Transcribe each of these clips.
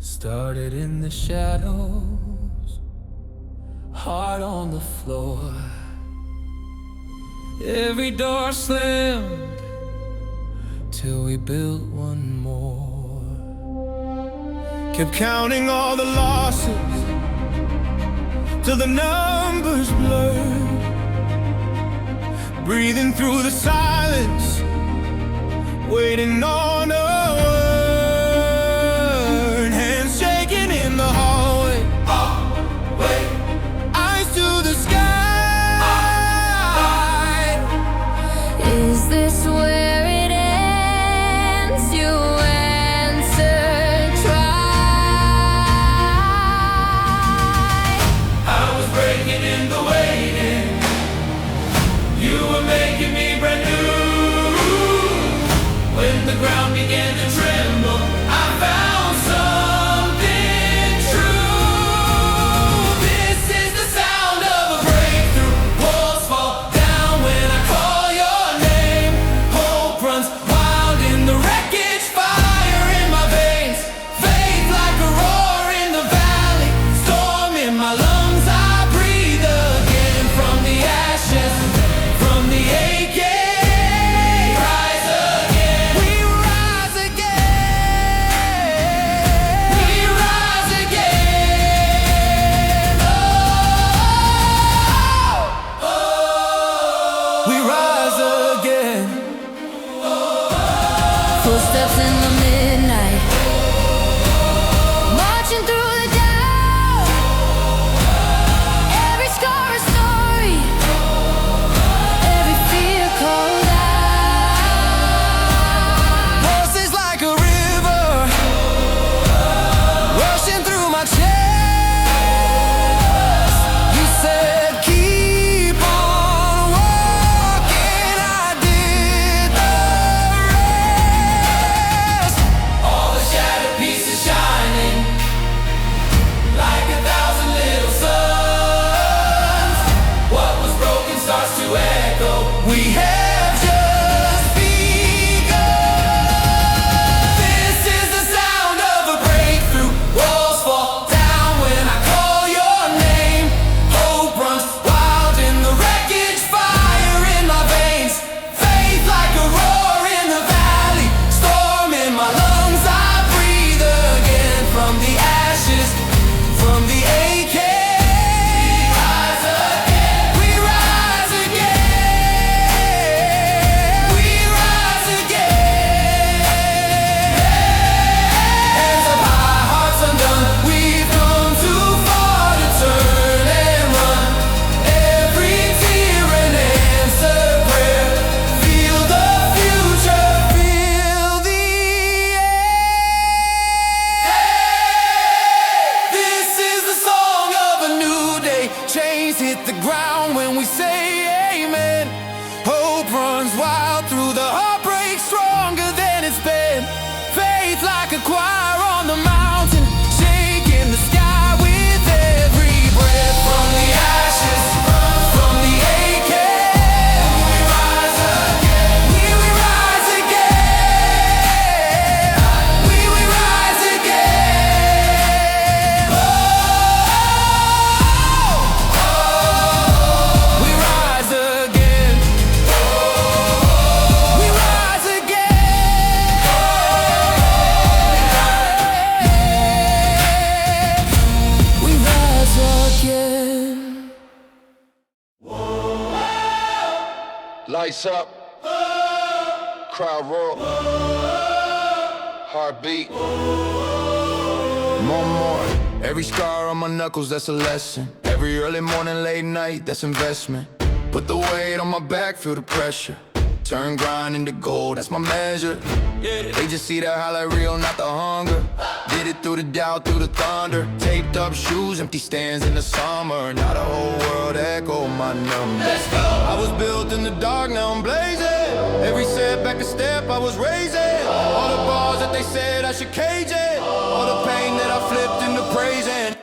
Started in the shadows, heart on the floor. Every door slammed till we built one more. Kept counting all the losses till the numbers blurred. Breathing through the silence, waiting on a word. Hands shaking in the hallway, eyes to the sky. Is this where it ends? You answer, try. I was breaking in the waiting. You were making me brand new. When the ground began to tremble, I found something true. This is the sound of a breakthrough. Walls fall down when I call your name. Hope runs wild in the wreckage, fire in my veins. Faith like a roar in the valley, storm in my lungs. I breathe again from the ashes, from the aching. Rise again. We rise again. We rise again. Oh, oh. We rise again. Footsteps in the midnight, marching through the dark. Every scar a story, every fear called out. Voices like a river rushing through my chest. You said keep on walking. I did the rest. All the shattered pieces shining like 1,000 little suns. What was broken starts to echo. We have just begun. This is the sound of a breakthrough. Walls fall down when I call your name. Hope runs wild in the wreckage, fire in my veins. Faith like a roar in the valley, storm in my lungs. I breathe again from the ashes, from the aching. We rise again. We rise again. Hands up high, hearts undone. We've come too far to turn and run. Every tear an answered prayer. Feel the future, feel the air. This is the song of a new day. Chains hit the ground when we say amen. Hope runs wild through the heartbreak, stronger than it's been. Faith like a choir on the mountain, shaking the sky with every breath. From the ashes, from the aching, we rise again. We rise again. We rise again. Oh, we rise again. We rise again. We rise again. Lights up, crowd roar, heartbeat, more. Every scar on my knuckles, that's a lesson. Every early morning, late night, that's investment. Put the weight on my back, feel the pressure. Turn grind into gold, that's my measure. They just see the highlight reel, not the hunger. Did it through the doubt, through the thunder. Taped up shoes, empty stands in the summer. Now the whole world echo my number. Let's go! I was built in the dark, now I'm blazing. Every setback, a step I was raising. All the bars that they said I should cage it. All the pain that I flipped into praising.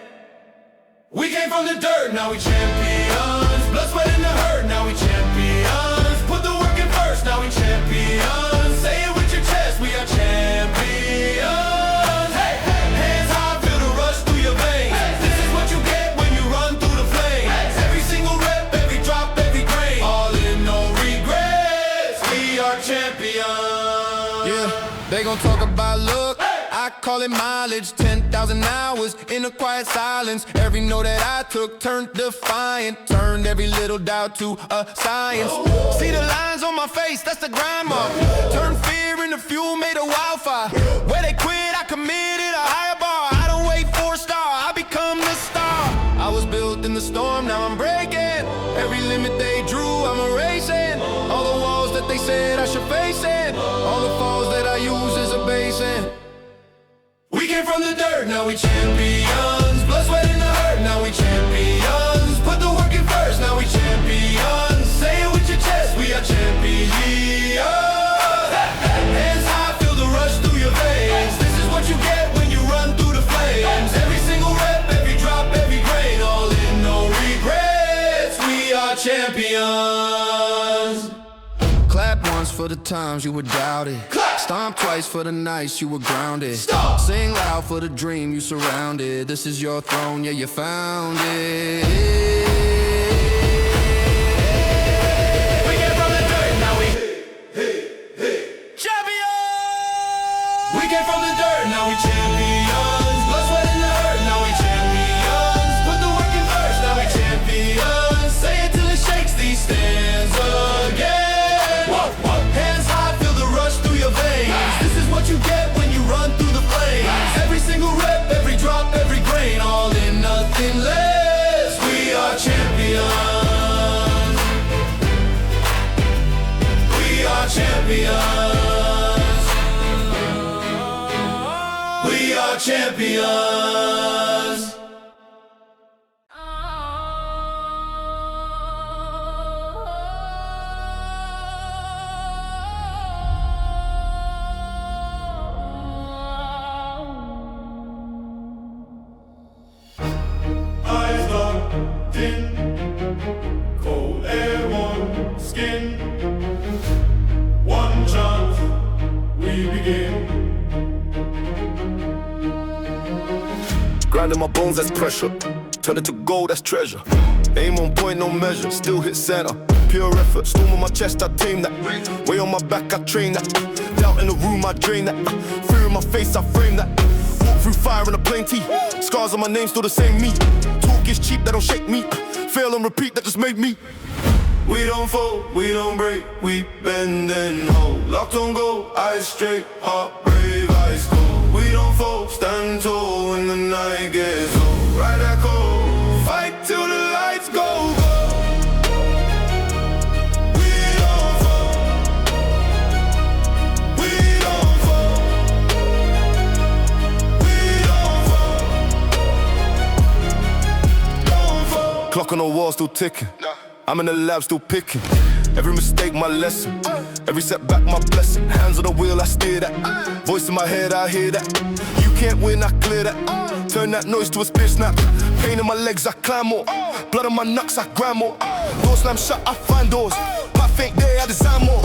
We came from the dirt, now we champions. Blood, sweat, and the hurt, now we champions. Put the work in first, now we champions. Say it with your chest, we are champions. Hey, hands high, They gon' talk about luck, I call it mileage. 10,000 hours in a quiet silence. Every note that I took turned defiant, turned every little doubt to a science. See the lines on my face, that's the grind mark. Turned fear into fuel, made a wildfire. Where they quit, I committed a higher bar. I don't wait for a star, I become the star. I was built in the storm, now I'm breaking. Every limit they drew, I'm erasing. All the walls that they said I should face it. All the falls that I use as a basin. We came from the dirt, now we champions. Blood, sweat, and the hurt, now we champions. Put the work in first, now we champions. Say it with your chest, we are champions. Hands high, feel the rush through your veins. This is what you get when you run through the flames. Every single rep, every drop, every grain. All in, no regrets, we are champions. Clap once for the times you were doubted. Stomp twice for the nights you were grounded. Stop. Sing loud for the dream you surrounded. This is your throne, yeah, you found it. We came from the dirt, now we champions. We came from the dirt, now we champions. Blood, sweat, and the hurt, now we champions. Put the work in first, now we champions. Say it till it shakes these stands again. This is what you get when you run through the flames. Every single rep, every drop, every grain. All in, nothing less. We are champions. We are champions. We are champions. Cold air, warm skin. One chance, we begin. Grinding my bones, that's pressure. Turn it to gold, that's treasure. Aim on point, no measure. Still hit center. Pure effort. Storm on my chest, I tame that. Way on my back, I train that. Doubt in the room, I drain that. Fear in my face, I frame that. Walk through fire in a plain tee. Scars on my name, still the same me. Talk is cheap, that don't shake me. Fail and repeat, that just made me. We don't fold, we don't break, we bend and hold. Locked on goal, eyes straight, heart brave, eyes cold. We don't fold, stand tall when the night gets old. Ride that cold, fight till the lights go, go. We don't fold, we don't fold, we don't fold. Clock on the wall, still ticking. I'm in the lab, still picking. Every mistake, my lesson. Every setback, my blessing. Hands on the wheel, I steer that. Voice in my head, I hear that. You can't win, I clear that. Turn that noise to a spear snap. Pain in my legs, I climb more. Blood on my knucks, I grind more. Door slam shut, I find doors. My fake day, I design more.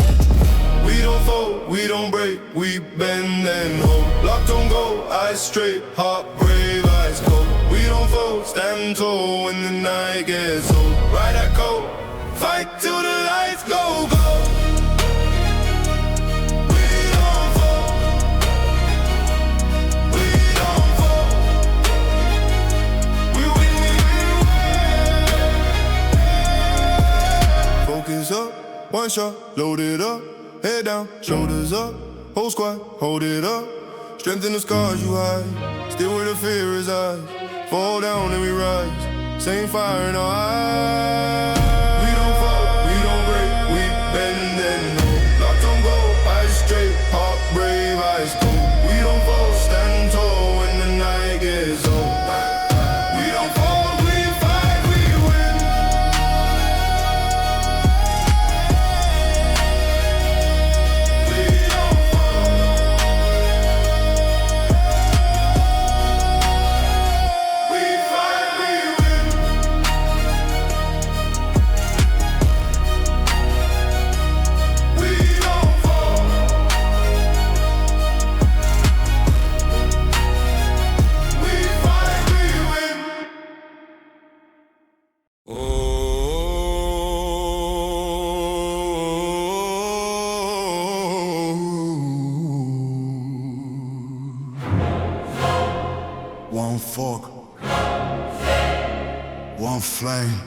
We don't fold, we don't break, we bend and hold. Locked on go, eyes straight, heart brave, eyes cold. We don't fold, stand tall when the night gets old. Ride that cold, fight till the lights go, go. We don't fold, we don't fold. We win, we win. Focus up, one shot, load it up. Head down, shoulders up. Whole squad, hold it up. Strengthen the scars you hide. Still where the fear resides. Fall down and we rise. Same fire in our eyes. We don't fall, we don't break, we bend and hold. Locked on go, eyes straight, heart brave, eyes cold. We don't fall, stand tall when the night gets old. We don't fall, we fight, we win. We don't fall. We fight, we win. One fork, one flame.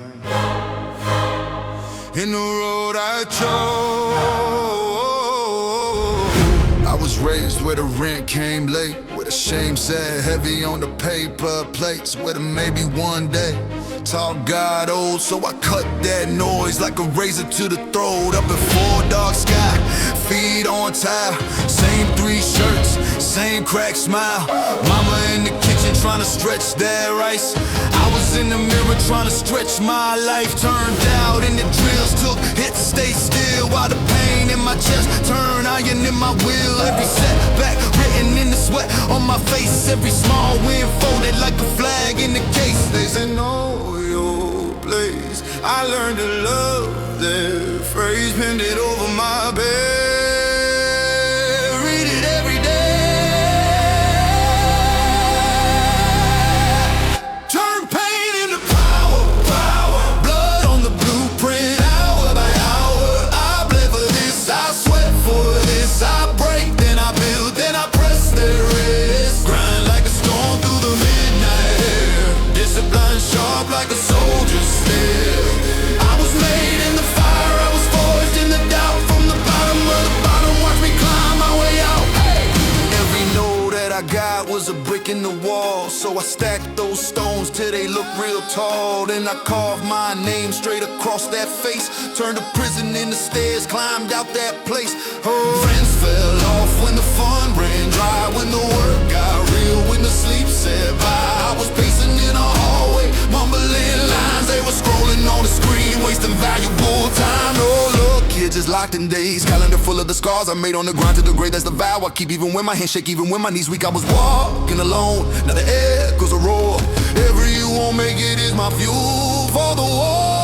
In the road I chose. I was raised where the rent came late, where the shame sat heavy on the paper plates, where the maybe one day talk got old, so I cut that noise like a razor to the throat. Up at 4 dark sky, feet on tile, same 3 shirts, same cracked smile. Mama in the kitchen trying to stretch that rice. I was in the mirror trying to stretch my life. Turned out and the drills took hits, stay still, while the pain in my chest turned iron in my will. Every setback written in the sweat on my face, every small win folded like a flag in the case. They said know your place. I learned to love that phrase, pinned it over my bed. Read it every day. Turn pain into power, power. Blood on the blueprint, hour by hour. I bled for this, I sweat for this. I break, then I build, then I press the wrist. Grind like a storm through the midnight air. Discipline sharp like a soldier's steel. I was made in the fire, I was forged in the doubt. From the bottom of the bottom, watch me climb my way out. Hey! Every note that I got was a brick in the wall, so I stacked those stones till they look real tall. Then I carved my name straight across that face. Turned a prison into stairs, climbed out that place. Friends fell off when the fun ran dry, when the work got real, when the sleep said bye. I was pacing in a hallway, mumbling lines. They were scrolling on the screen, wasting valuable time. Oh look, kids just locked in days. Calendar full of the scars I made on the grind to the grave. That's the vow I keep, even when my hands shake, even when my knees weak. I was walking alone, now the echoes a roar. Every you won't make it is my fuel for the war.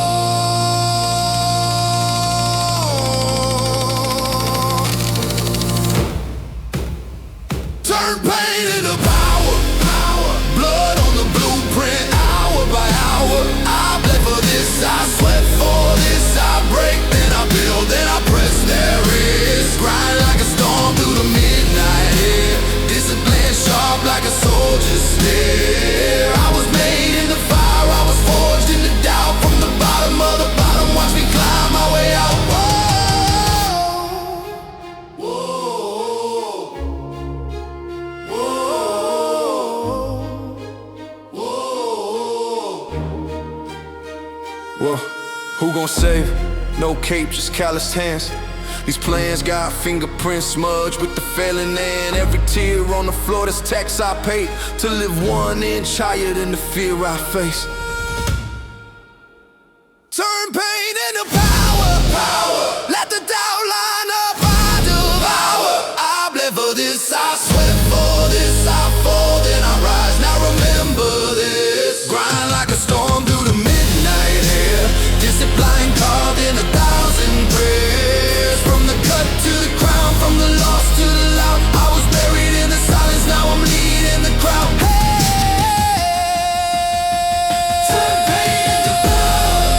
Turn pain into power, power. Blood on the blueprint, hour by hour. I bled for this, I sweat for this. I break, then I build, then I press that wrist. Grind like a storm through the midnight air. Discipline sharp like a soldier's stare. I was made in the fire, I was forged in the doubt. From the bottom of the bottom, watch me climb my way out. Well, who gon' save? No cape, just calloused hands. These plans got fingerprints smudged with the failing and every tear on the floor, that's tax I paid to live 1 inch higher than the fear I face. Turn pain into power, power. Let the doubt line up, I devour. I bled for this, I sweat for this. I fall, then I rise, now remember this. Grind like a storm through the midnight air. Discipline carved in 1,000 prayers. From the cut to the crown, from the lost to the loud. I was buried in the silence, now I'm leading the crowd. Turn pain into power.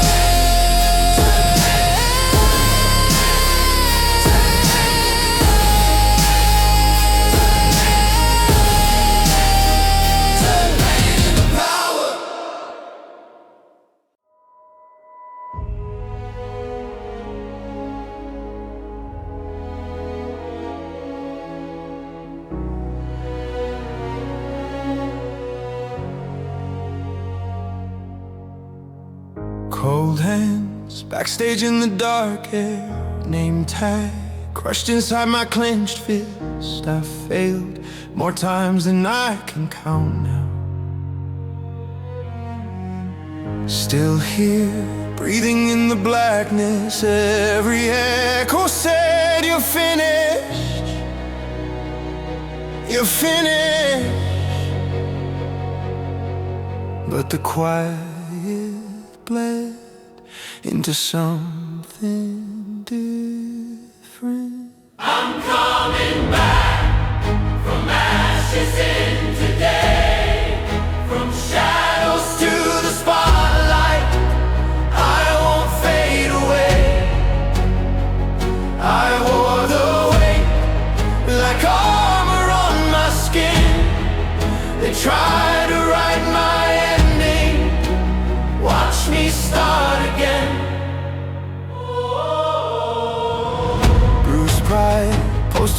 Turn pain into power. Cold hands, backstage in the dark air. Name tag crushed inside my clenched fist. I failed more times than I can count now. Still here, breathing in the blackness. Every echo said you're finished. You're finished. But the quiet bled into something different. I'm coming back from ashes into day, from shadows to the spotlight. I won't fade away. I wore the weight like armor on my skin. They try to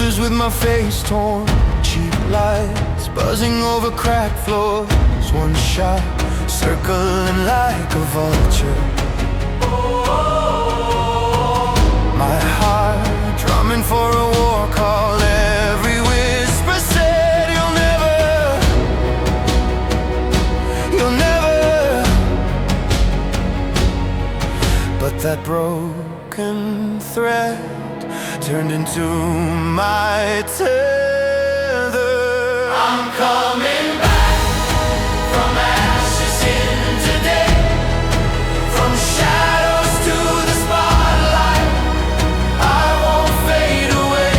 posters with my face torn, cheap lights buzzing over cracked floors. One shot, circling like a vulture. My heart drumming for a war call. Every whisper said you'll never. But that broken thread turned into my tether. I'm coming back from ashes into day, from shadows to the spotlight. I won't fade away.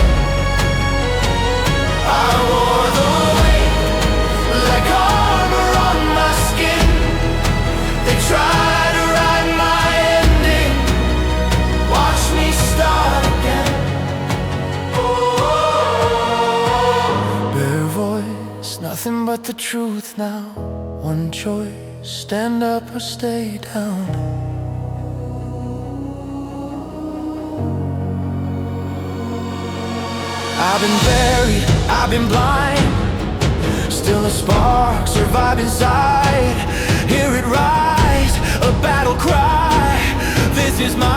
I wore the weight like armor on my skin. They try to write my ending. Watch me start again. Bare voice, nothing but the truth now. One choice, stand up or stay down. I've been buried, I've been blind. Still a spark, survive inside. Hear it rise, a battle cry. This is my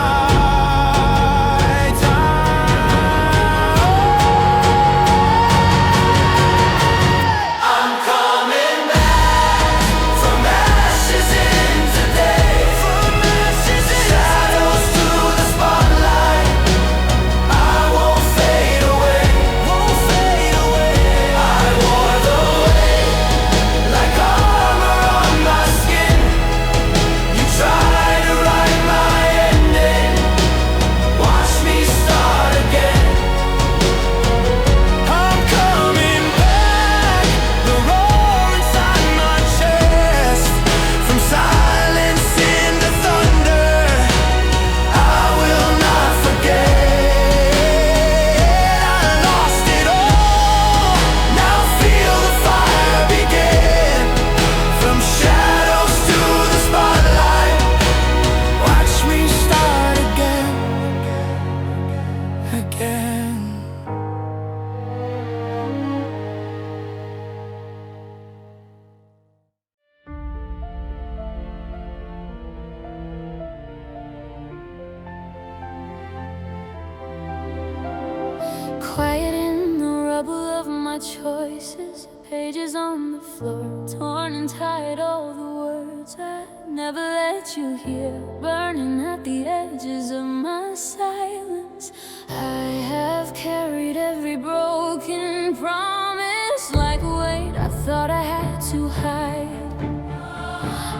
quiet in the rubble of my choices. Pages on the floor, torn and tied, all the words I never let you hear, burning at the edges of my silence. I have carried every broken promise like a weight I thought I had to hide.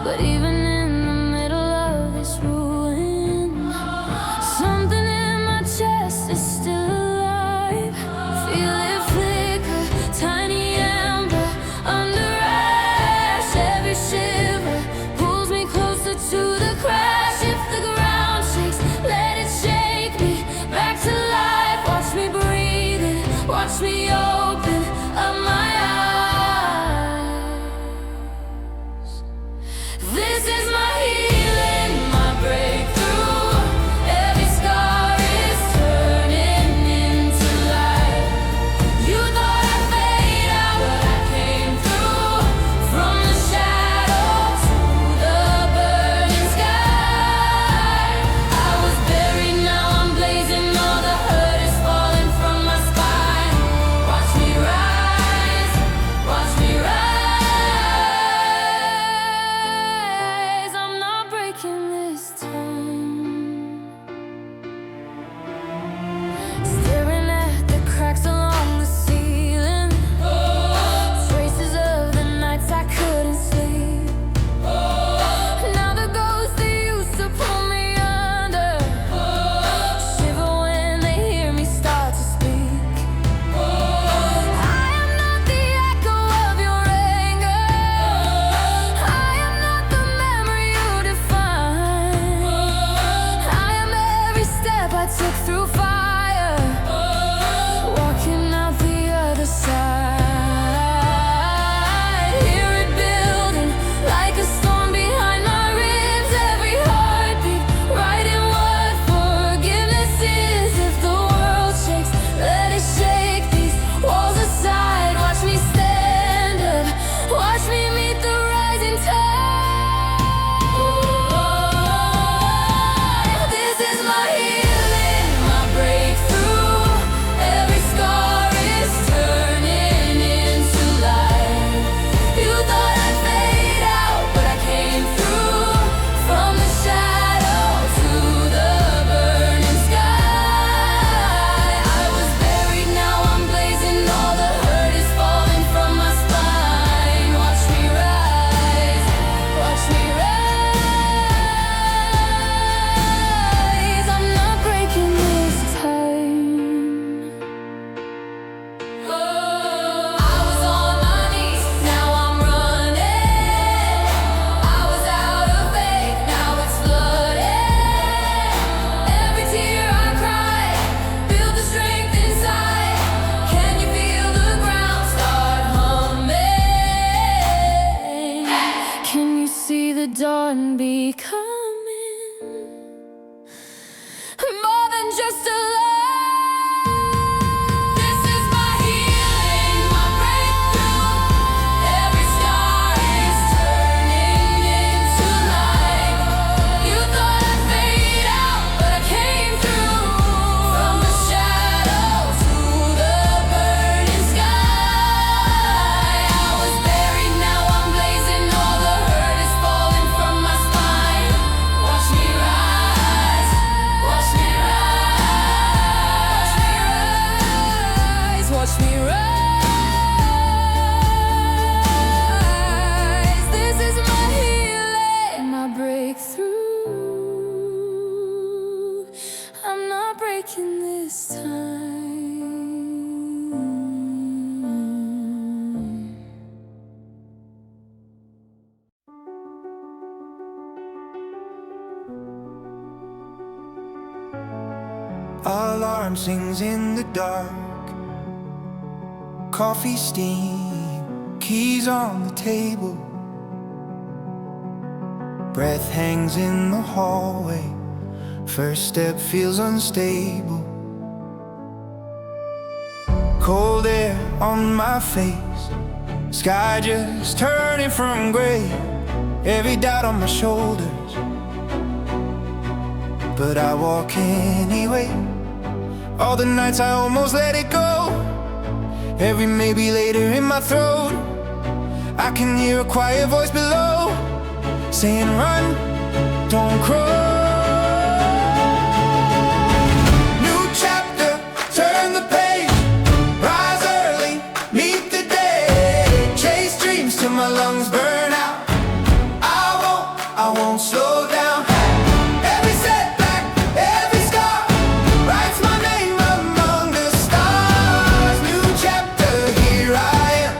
But even in the middle of this ruin, something in my chest is still alive. Feel it flicker, tiny ember under ash. Every shiver pulls me closer to the crash. If the ground shakes, let it shake me back to life. Watch me breathe it, watch me open up my eyes. This is becoming more than just a love. This is my healing, my breakthrough. Every star is turning into light. You thought I'd fade out, but I came through. From the shadows to the burning sky. I was buried, now I'm blazing. All the hurt is falling from my spine. Watch me rise, watch me rise, watch me rise. This is my healing, my breakthrough. I'm not breaking this time. Alarm sings in the dark. Coffee steam, keys on the table. Breath hangs in the hallway. First step feels unstable. Cold air on my face. Sky just turning from gray. Every doubt on my shoulders, but I walk anyway. All the nights I almost let it go. Every maybe later in my throat. I can hear a quiet voice below saying run, don't crow. New chapter, turn the page. Rise early, meet the day. Chase dreams till my lungs burn out. I won't slow down. Every setback, every scar writes my name among the stars. New chapter, here I am.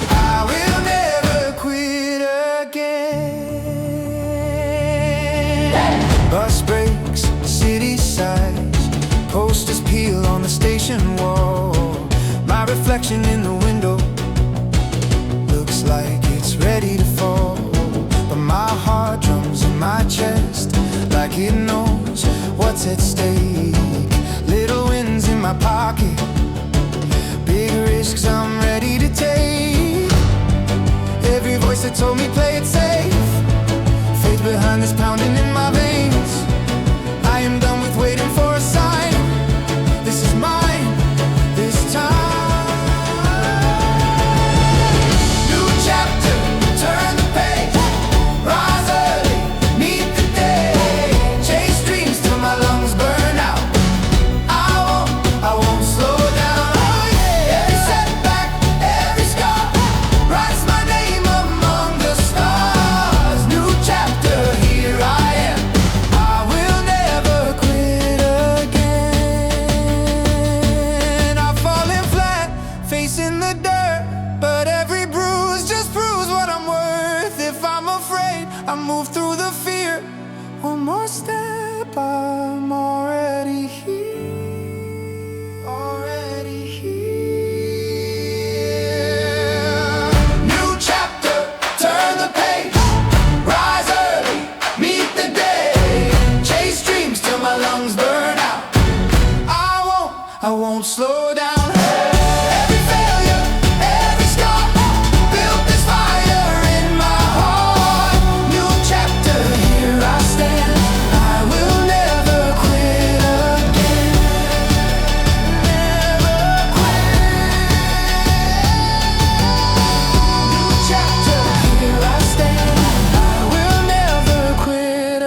I will never quit again. Bus breaks, city sights. Posters peel on the station wall. My reflection in the window looks like it's ready to fall. But my heart drums in my chest like it knows what's at stake. Little wins in my pocket, big risks I'm ready to take. Every voice that told me play it safe, faith behind this pounding in my veins. I am done with waiting for a sign. This is mine, this time. New chapter, turn the page. Rise early, meet the day. Chase dreams till my lungs burn out. I won't slow down. Oh yeah. Every setback, every scar writes my name among the stars. New chapter, here I am. I will never quit again. I've fallen flat, facing the dirt, but every bruise just proves what I'm worth. If I'm afraid, I move through the fear. One more step, I'm already here. Already here. New chapter, turn the page. Rise early, meet the day. Chase dreams till my lungs burn out. I won't slow down. Every failure, every scar built this fire in my heart. New chapter, here I stand. I will never quit again. Never quit. New chapter, here I stand. I will never quit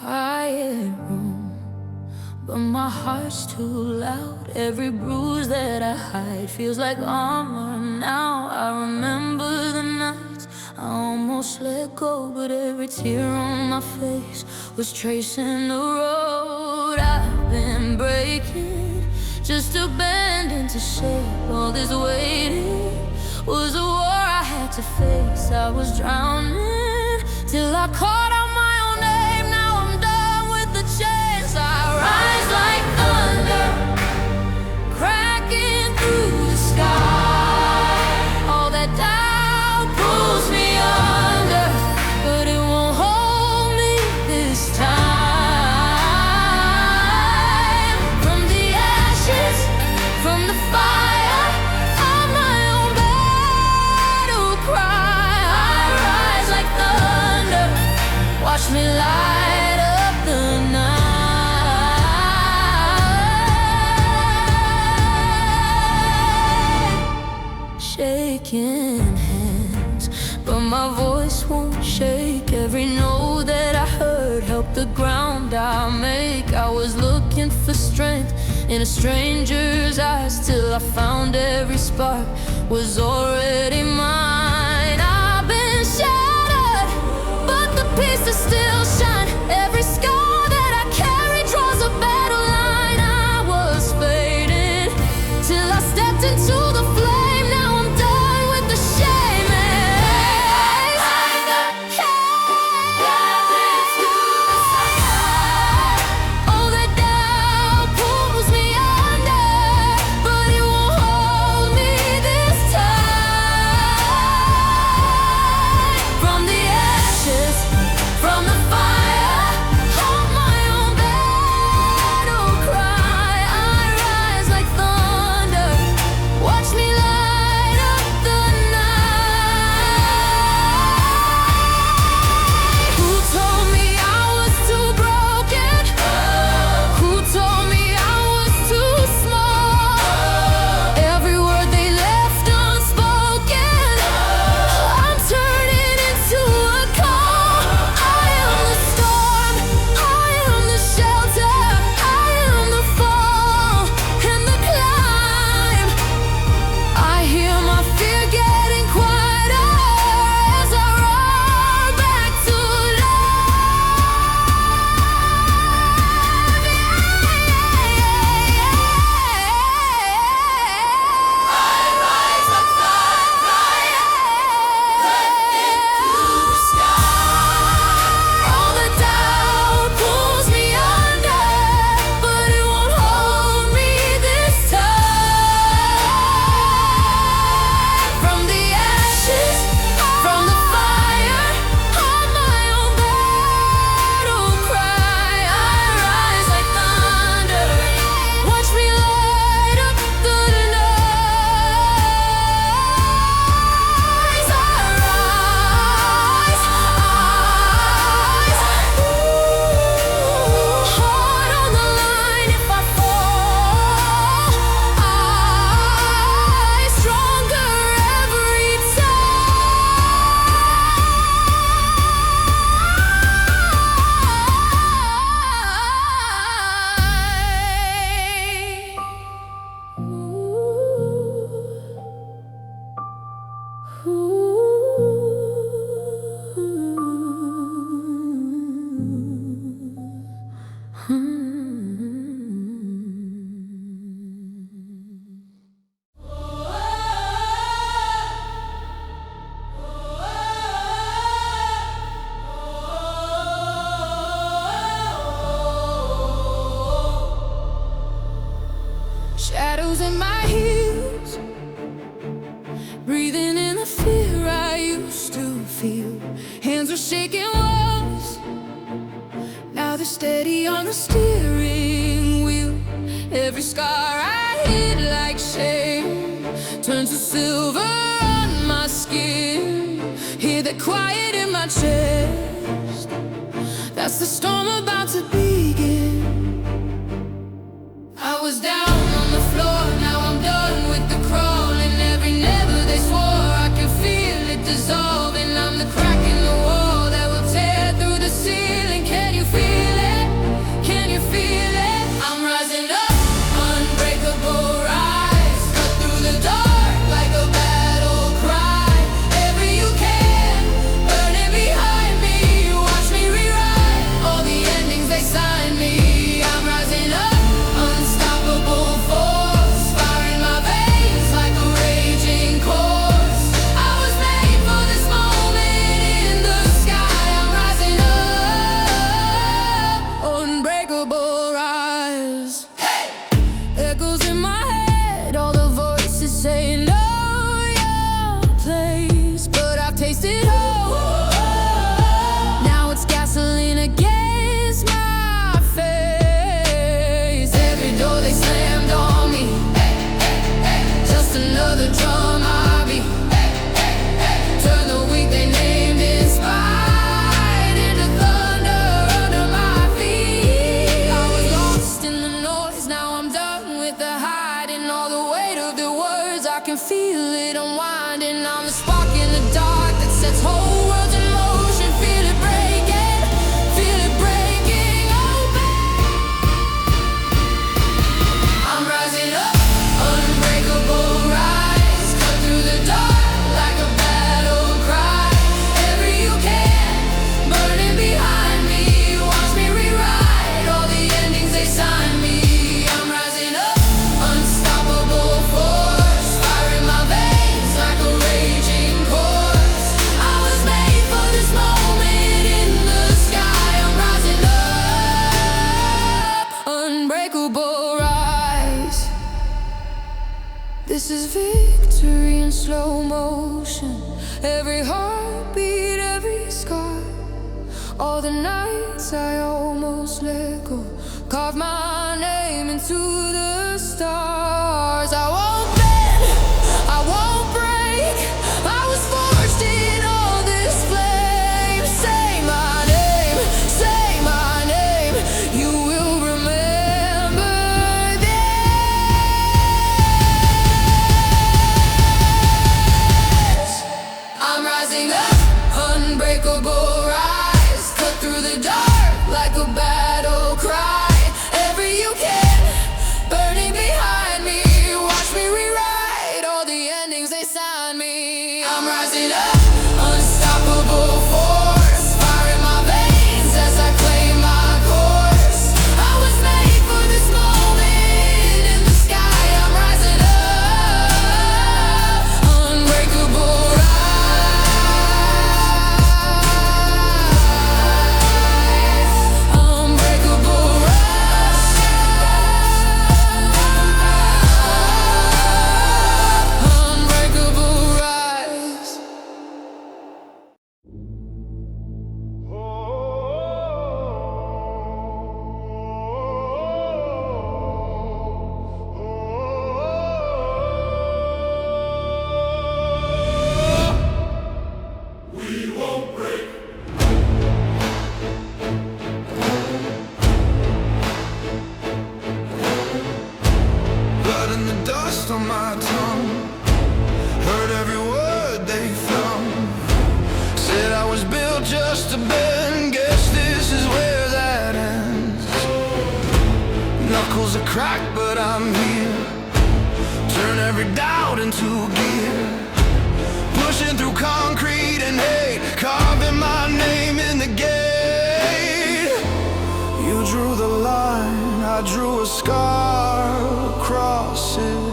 Quiet room, but my heart's too loud. Every bruise that I hide feels like armor now. I remember the nights I almost let go, but every tear on my face was tracing the road. road I've been breaking, just to bend into shape. All this waiting was a war I had to face. I was drowning till I caught out my own name. Now I'm done with the chase. I rise like thunder, cracking through the sky. All that doubt pulls me under, but it won't hold me this time. From the ashes, from the fire, I'm my own battle cry. I rise like thunder, watch me light up the night. Shaking hands, but my voice won't shake. Every note that I heard helped the ground I make. I was looking for strength in a stranger's eyes, till I found every spark was already mine. I've been shattered, but the pieces still shine. Every scar that I carry draws a battle line. I was fading till I stepped into the flame. Now I'm done with the shame. All that doubt pulls me under, but it won't hold me this time. From the ashes, from the fire, hold my own battle cry. I rise like thunder, watch me light up the night. Who told me I was too broken? Who told me I was too small? Every word they left unspoken, I'm turning into a call. I am the storm, I am the shelter, I am the fall and the climb. I hear my fear getting quieter as I roar back to all the doubt pulls me under, but it won't hold me this time. From the ashes, from the fire, I'm my own battle cry. I rise like thunder, watch me light up the night. I rise, heart on the line if I fall. I stronger every shadows in my heels, breathing in the fear I used to feel. Hands were shaking once, now they're steady on the steering wheel. Every scar I hid like shame turns to silver on my skin. Hear the quiet in my chest, that's the storm about to begin. I was down on the floor, now I'm done with the crawling. Every never they swore, I can feel it dissolving. I'm the crack in the wall that will tear through the ceiling. Can you feel it? Can you feel it? I'm rising up, unbreakable rise. Cut through the dark like a battle cry. Ever you can, burn it behind me. Watch me rewrite all the endings they signed me. I'm rising slow motion. Every heartbeat, every scar. All the nights I almost let go. Carve my name into the stars. I won't bend, I won't break. I was forged in all this flame. Say my name, say my name. You will remember this. I'm rising up, unbreakable rise. Cut through the dark like a battle cry. Ever you can, burning behind me. Watch me rewrite all the endings they signed me. I'm rising up, unstoppable force. Fire in my veins as I claim my course. I was made for this moment in the sky. I'm rising up, unbreakable rise. Unbreakable rise. Unbreakable rise. Blood in the dust on my tongue. Heard every word they flung. Said I was built just to bend. Guess this is where that ends. Knuckles are cracked, but I'm here. Turn every doubt into gear. Pushing through concrete and hate. Carving my name in the gate. You drew the line, I drew a scar across it.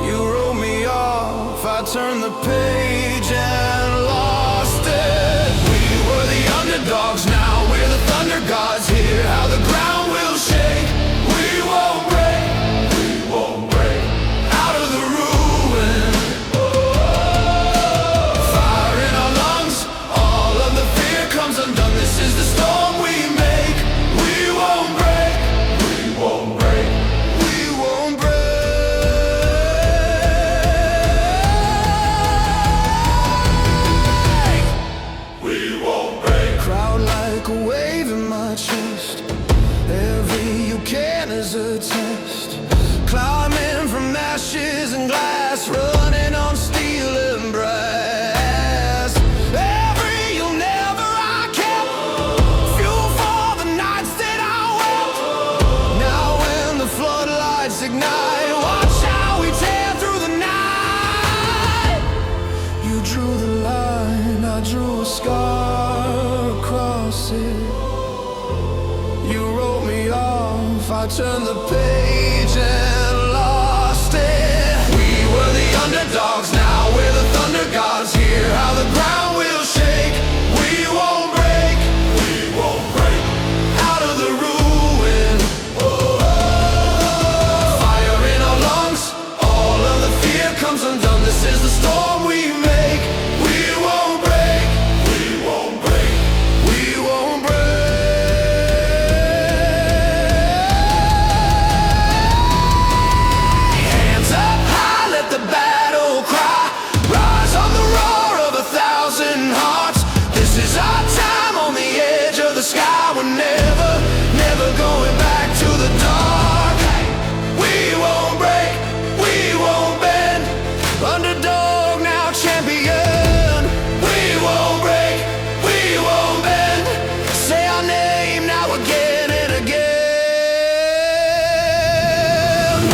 You wrote me off, I turned the page and lost it. We were the underdogs, now we're the thunder gods. Hear how the ground will shake. We won't break, we won't break. Out of the ruin, fire in our lungs. All of the fear comes undone. This is the storm we make. We won't break, we won't break. We won't break. We won't break. Crowd like a wave in my chest. Every you can is a test. Climbing from ashes and glass. Running on steel and brass. Every you'll never I kept. Fuel for the nights that I wept. Now when the floodlights ignite, watch how we tear through the night. You drew the line, I drew a scar across it. You wrote me off, I turned the page and lost it. We were the underdogs, now we're the thunder gods. Hear how the ground will shake. We won't break, we won't break. Out of the ruin, fire in our lungs. All of the fear comes undone. This is the storm we make. We won't break, we won't break. We won't break. Hands up high, let the battle cry. Rise on the roar of 1,000 hearts. This is our time on the edge of the sky. We're never, never going back to the dark. We won't break, we won't bend. Underdog, now champion. We won't break, we won't bend. Say our name now again and again.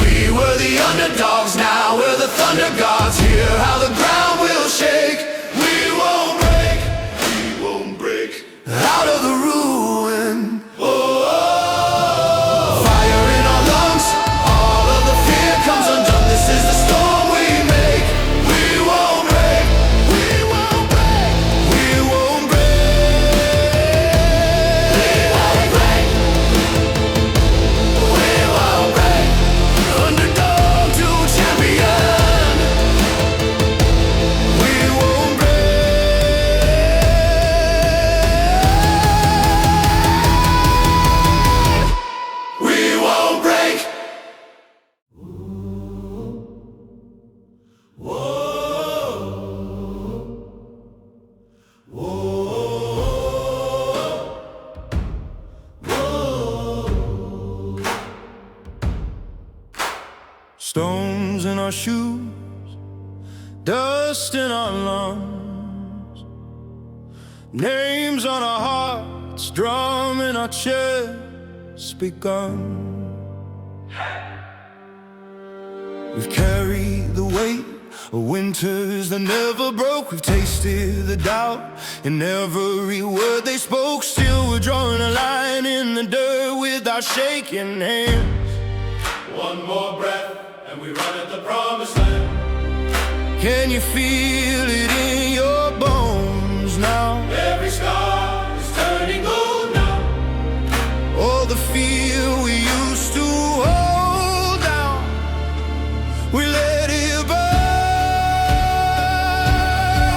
We were the underdogs, now we're the thunder gods. Hear how the ground will shake. We won't break, we won't break. Out of the ruin, fire in our lungs. All of the fear comes undone. This is the storm we make. We won't break, we won't break. We won't break. We won't break. We won't break. Underdog to champion. Stones in our shoes, dust in our lungs, names on our hearts, drum in our chests begun. We've carried the weight of winters that never broke. We've tasted the doubt in every word they spoke. Still we're drawing a line in the dirt with our shaking hands. One more breath and we run at the promised land. Can you feel it in your bones now? Every scar is turning gold now. All the fear we used to hold down, we let it burn,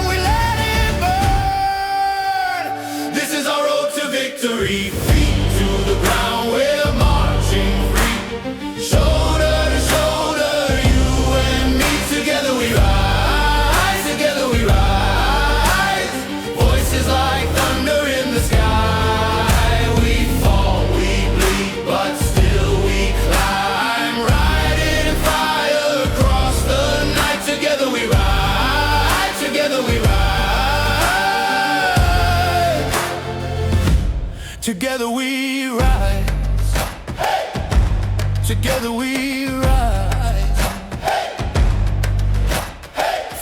we let it burn. This is our road to victory. Feet to the ground, we're marching free. Shoulder to shoulder, you and me. Together we rise, together we rise. Voices like thunder in the sky. We fall, we bleed, but still we climb. Riding in fire across the night. Together we ride, together we ride. Together we rise, together we rise.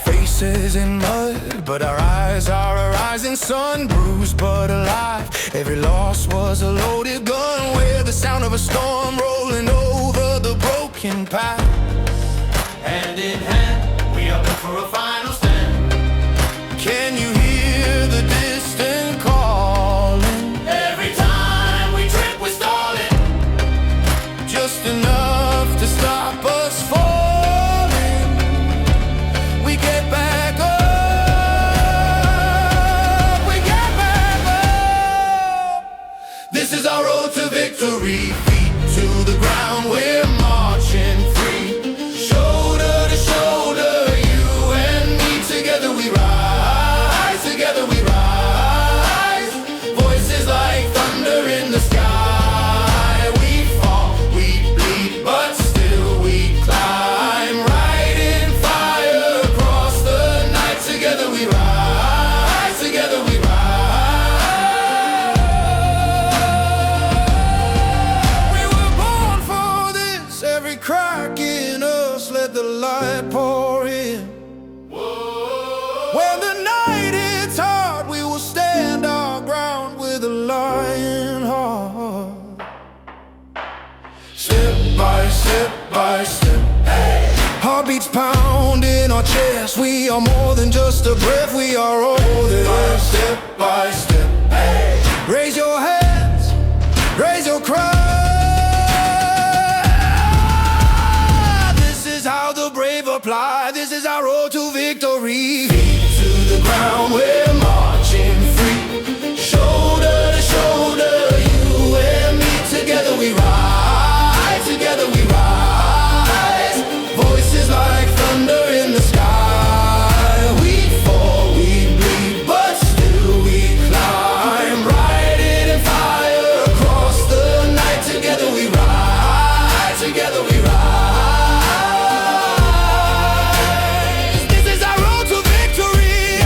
Faces in mud, but our eyes are a rising sun. Bruised but alive, every loss was a loaded gun. We're the sound of a storm rolling over the broken path. Hand in hand, we are built for a final stand. Can you hear the distant calling? Every time we trip, we're stalling. Just enough to stop us falling. We get back up, we get back up. This is our road to victory. Feet to the ground, we're marching free. Shoulder to shoulder, you and me. Together we rise, together we rise. Voices like thunder in the sky. We fall, we bleed, but still we climb. Riding fire across the night. Together we rise, together we rise. We were born for this. Every crack in us, let the light pour in. When the night hits hard, we will stand our ground with a lion heart. Step by step by step, heartbeats pounding our chest. We are more than just a breath, we are all this. Step by step, raise your hands, raise your cry. This is how the brave apply. This is our road to victory. To the ground, we're marching free. Shoulder to shoulder, you and me. Together we rise, together we rise. Voices like thunder in the sky. We fall, we bleed, but still we climb. Riding in fire across the night. Together we rise, together we rise. This is our road to victory.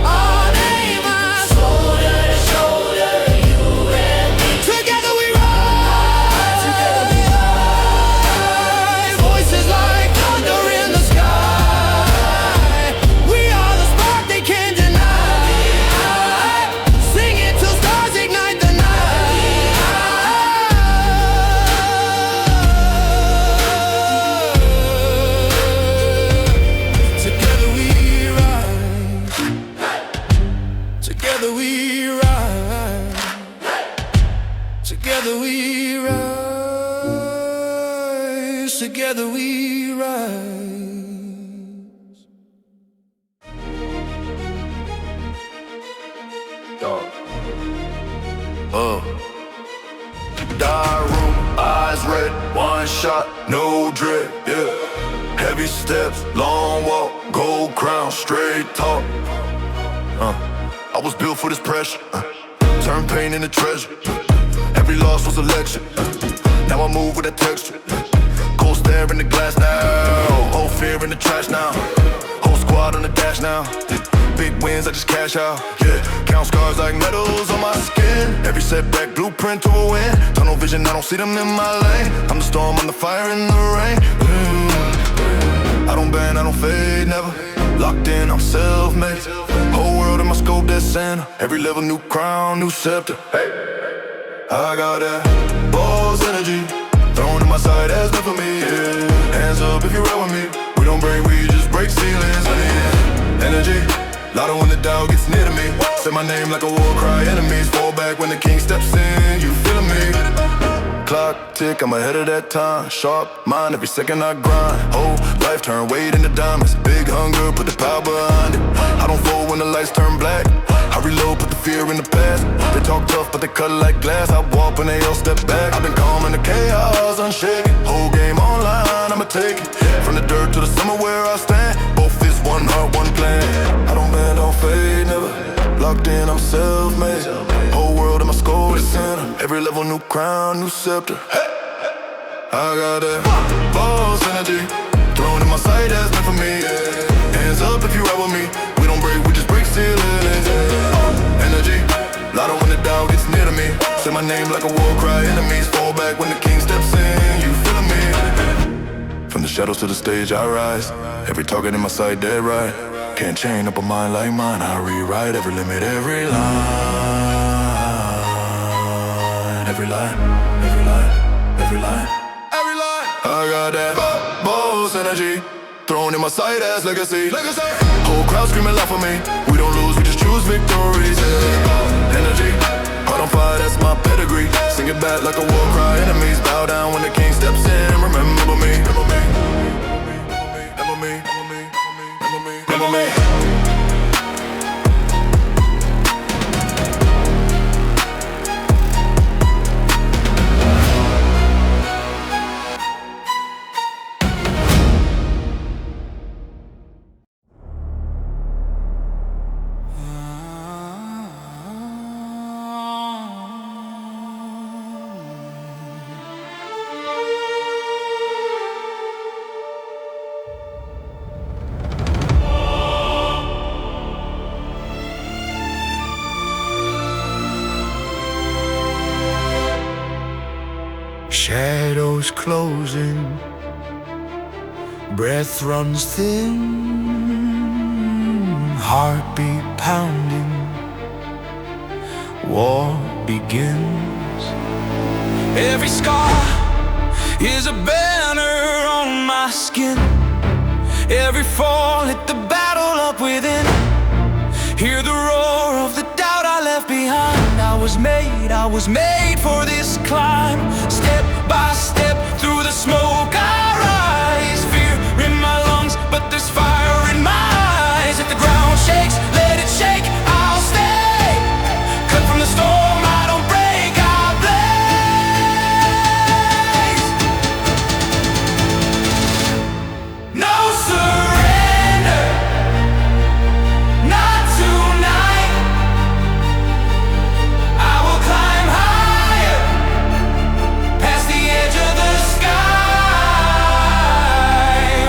Our name is shoulder to shoulder, you and me. Together we rise, together we rise. Voices like thunder in the sky. We are the spark they can't deny. Sing it till stars ignite the night. Together we rise, together we rise, together we rise, together we rise. Dog. Diary room, eyes red, one shot, no dread, yeah. Heavy steps, long walk, gold crown, straight talk. I was built for this pressure. Turn pain into treasure. Every loss was a lecture. Now I move with that texture. stare in the glass now. Whole fear in the trash now. Whole squad on the dash now. Big wins, I just cash out. Yeah, count scars like medals on my skin. Every setback, blueprint to a win. Tunnel vision, I don't see them in my lane. I'm the storm, I'm the fire in the rain. I don't bend, I don't fade, never. Locked in, I'm self-made. Whole world in my scope, that's Santa. Every level, new crown, new scepter. Hey, I got that boss energy. Thrown in my side, that's meant for me, yeah. Hands up if you ride with me. We don't break, we just break ceilings, yeah. Energy, louder when the dog gets near to me. Say my name like a war cry, enemies fall back when the king steps in. You feeling me? Clock tick, I'm ahead of that time. Sharp mind, every second I grind. Whole life turn weight into diamonds. Big hunger, put the power behind it. I don't fold when the lights turn black. I reload, put the fear in the past. They talk tough, but they cut it like glass. I walk when they all step back. I've been calm in the chaos, unshaken. Whole game online, I'ma take it. From the dirt to the summer where I stand. Both is one heart, one plan. I don't bend, don't fade, never. Locked in, I'm self-made. Whole world in my skull, the center. Every level, new crown, new scepter. Hey, I got that boss energy. Thrown in my sight, that's meant for me, yeah. Hands up if you ride with me. We don't break, we just break ceilings, yeah. Energy, louder when the dog gets near to me. Say my name like a war cry, enemies fall back when the king steps in. You feeling me? From the shadows to the stage, I rise. Every target in my sight, dead right. Can't chain up a mind like mine. I rewrite every limit, every line. Every line, every line, every line, every line. I got that boss energy. Thrown in my sight as legacy. Whole crowd screaming loud for me. We don't lose, we just choose victories, yeah. Energy, heart on fire, that's my pedigree. Sing it back like a war cry. Enemies bow down when the king steps in. Remember me, remember me, remember me, remember me, remember me. Shadows closing, breath runs thin, heartbeat pounding, war begins. Every scar is a banner on my skin. Every fall lit the battle up within. Hear the roar of the doubt I left behind. I was made for this climb. Step by step through the smoke I rise. Fear in my lungs, but there's fire in my eyes. If the ground shakes, let it shake, I'll stay. Cut from the storm, I don't break, I blaze. No surrender, not tonight. I will climb higher, past the edge of the sky.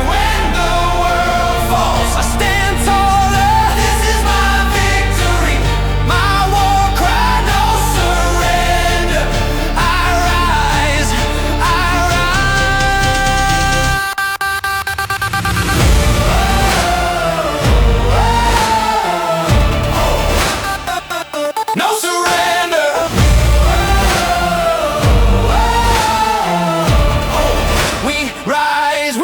When the world falls, I stand taller. This is my victory, my war cry. No surrender. I rise, I rise. No surrender. We rise,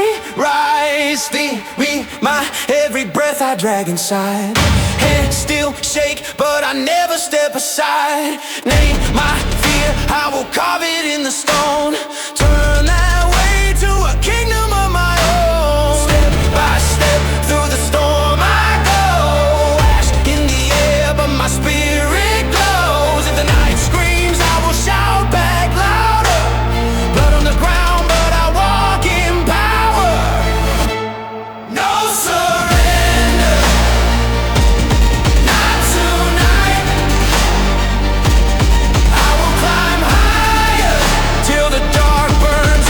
my every breath I drag inside. Hands still shake, but I never step aside. Name my fear, I will carve it in the stone. Turn that way to a kingdom of my own. Step by step through the storm I go. Ash in the air, but my spirit glows. If the night screams, I will shout back louder. Blood on the ground, but I walk in power. No surrender, not tonight. I will climb higher till the dark burns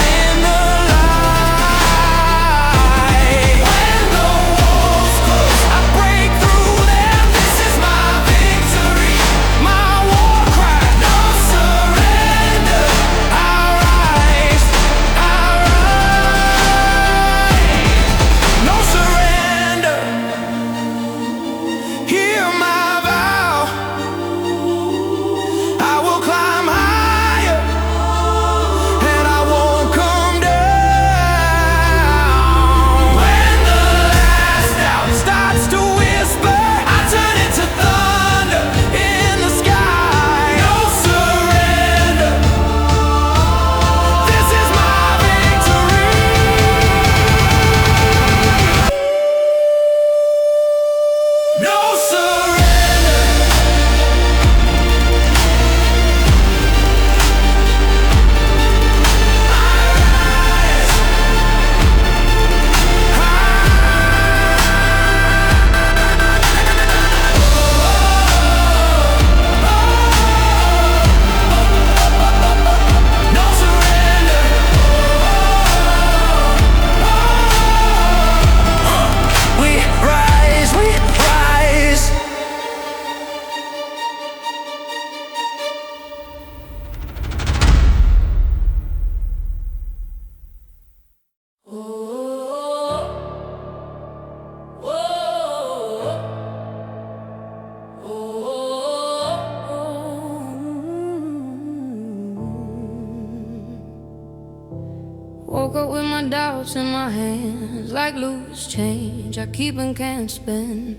doubts in my hands like loose change I keep and can't spend.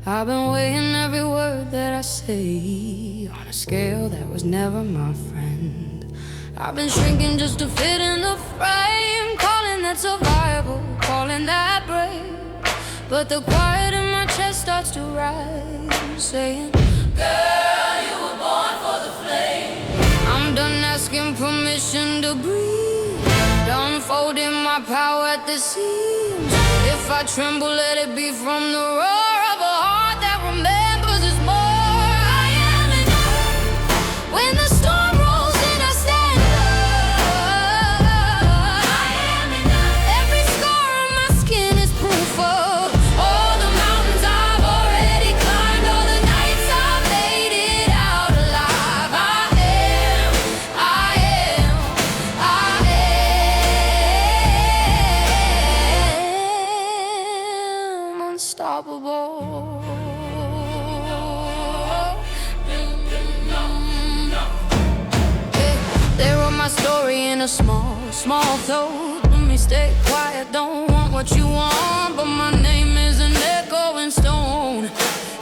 I've been weighing every word that I say on a scale that was never my friend. I've been shrinking just to fit in the frame, calling that survival, calling that brave. But the quiet in my chest starts to rise, saying, girl, you were born for the flame. I'm done asking permission to breathe, done folding my power at the seams. If I tremble, let it be from the roar of a heart that remembers it's more. I am enough. When the storm rolls in, I stand up. I am enough. Every scar on my skin is proof of all the mountains I've already climbed, all the nights I've made it out alive. Unstoppable. They wrote my story in a small throat. Let me stay quiet, don't want what you want, but my name is an echo in stone,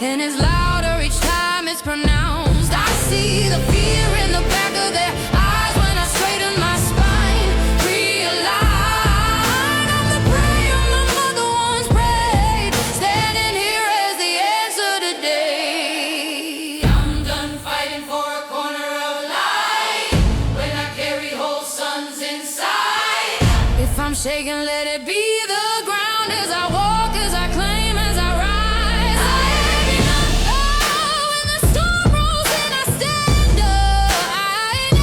and it's louder each time it's pronounced. I see the fear in the back of their eyes when I straighten my spine. Realign, I'm the prayer my mother once prayed, standing here as the answer today. I'm done fighting for a corner of light when I carry whole suns inside. If I'm shaking, let it be the ground as I walk, as I claim, as I rise. I am enough. Oh, when the storm rolls in, I stand up. I am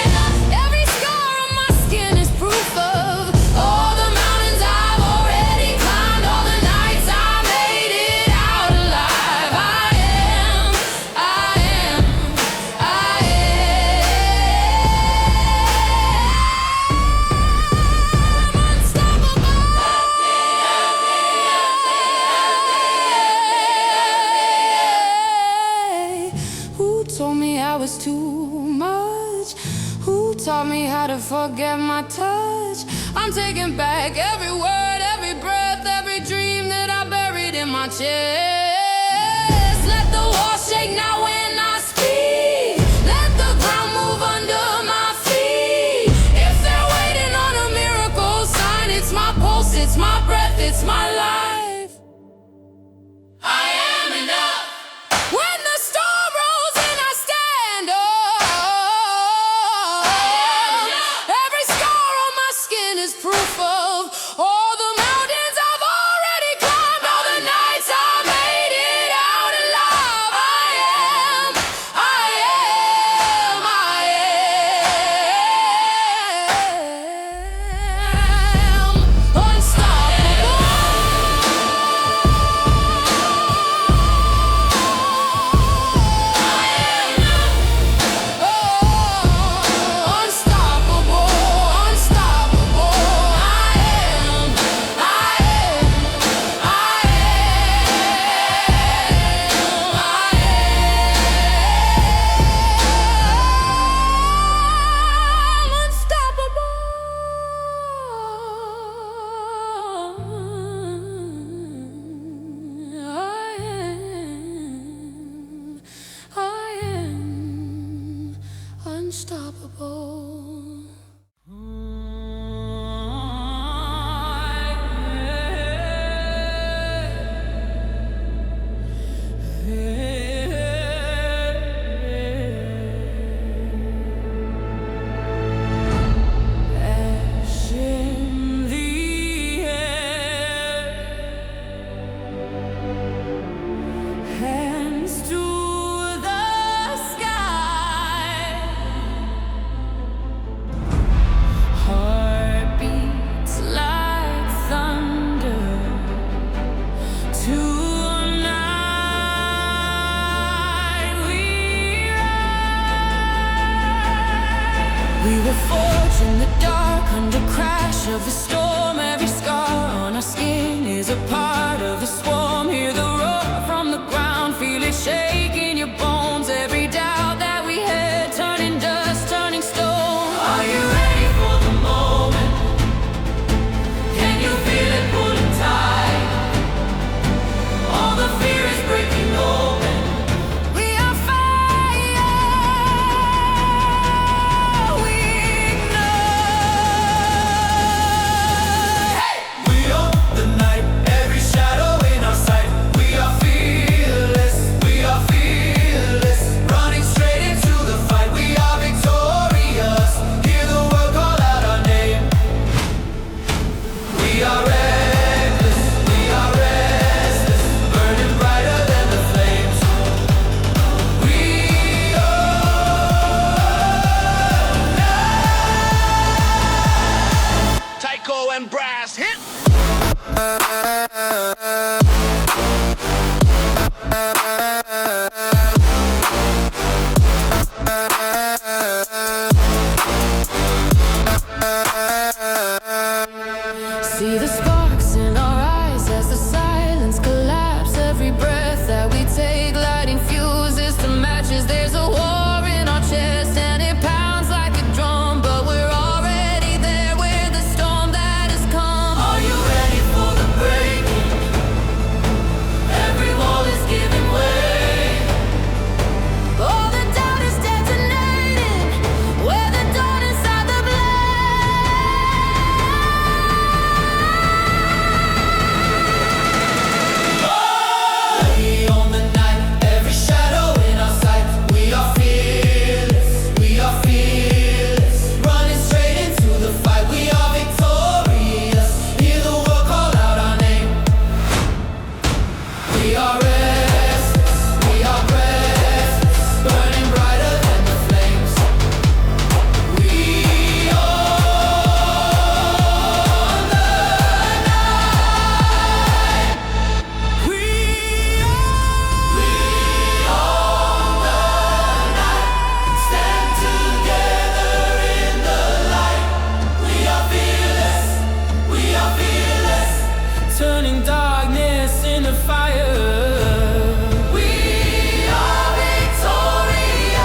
enough. Every scar on my skin is proof of all the mountains I've already climbed, all the nights I made it out alive. Who told me I was too much? Who taught me how to forget my touch? I'm taking back every word, every breath, every dream that I buried in my chest. Let the walls shake now when I speak. Let the ground move under my feet. If they're waiting on a miracle sign, it's my pulse, it's my breath, it's my life. I am enough. When the storm rolls in, I stand up. Every scar on my skin is proof of all the mountains I've already climbed, all the nights I made it out alive. I am unstoppable. Unstoppable, unstoppable. Unstoppable. Ash in the air, hands to the sky, heartbeats like thunder. Tonight we rise. We were forged in the dark under crash of the storm. Every scar on our skin is a part of the swarm. Hear the roar from the ground, feel it shake in your bones. Every doubt that we had turning dust, turning stone. Are you ready for the moment? to matches. There's a war in our chest and it pounds like a drum, but we're already there where the storm that has come. Are you ready for the breaking? Every wall is giving way. All the doubt is detonating. We're the dawn inside the We own the night, every shadow in our sight. We are fearless, we are fearless. Running straight into the fight, we are victorious. Hear the world call out our name. We are restless, we are breathless, burning brighter than the flames. We own the night. We own the night. Stand together in the light. We are fearless, we are fearless. Turning darkness into fire. We are victorious.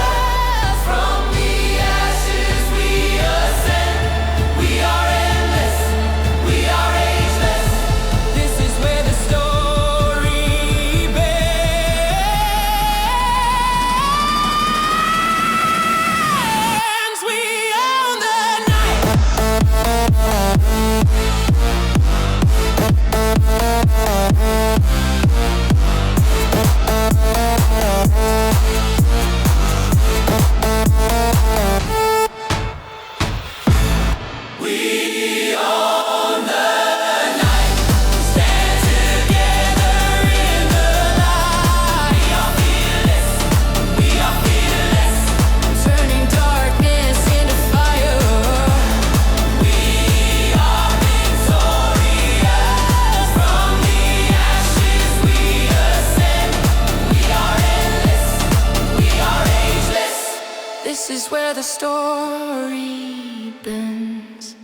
From the ashes we ascend. We are endless, we are ageless. This is where the story begins. We own the night. We own the night. Stand together in the light. We are fearless, we are fearless. turning darkness into fire. We are victorious. From the ashes we ascend. We are endless, we are ageless. This is where the story bends.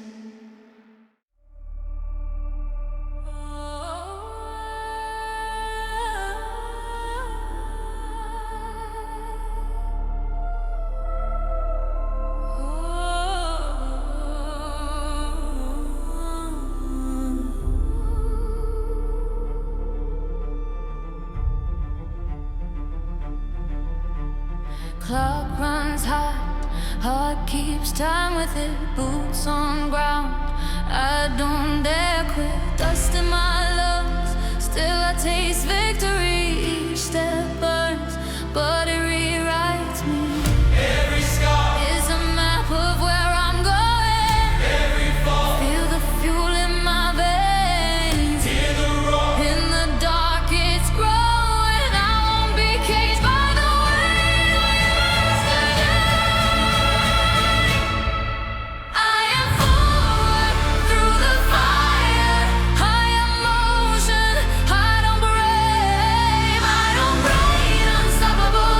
Clock runs high, heart keeps time with it. Boots on ground, I don't dare quit. Dust in my lungs, still I taste victory. Each step burns, but it rewrites me. Every scar, Is a map of where I'm going. every fall, Feel the fuel in my veins. hear the roar. In the dark it's growing. I won't be caged by the wind. I am forward through the fire. I am motion, I don't brave. I don't break, unstoppable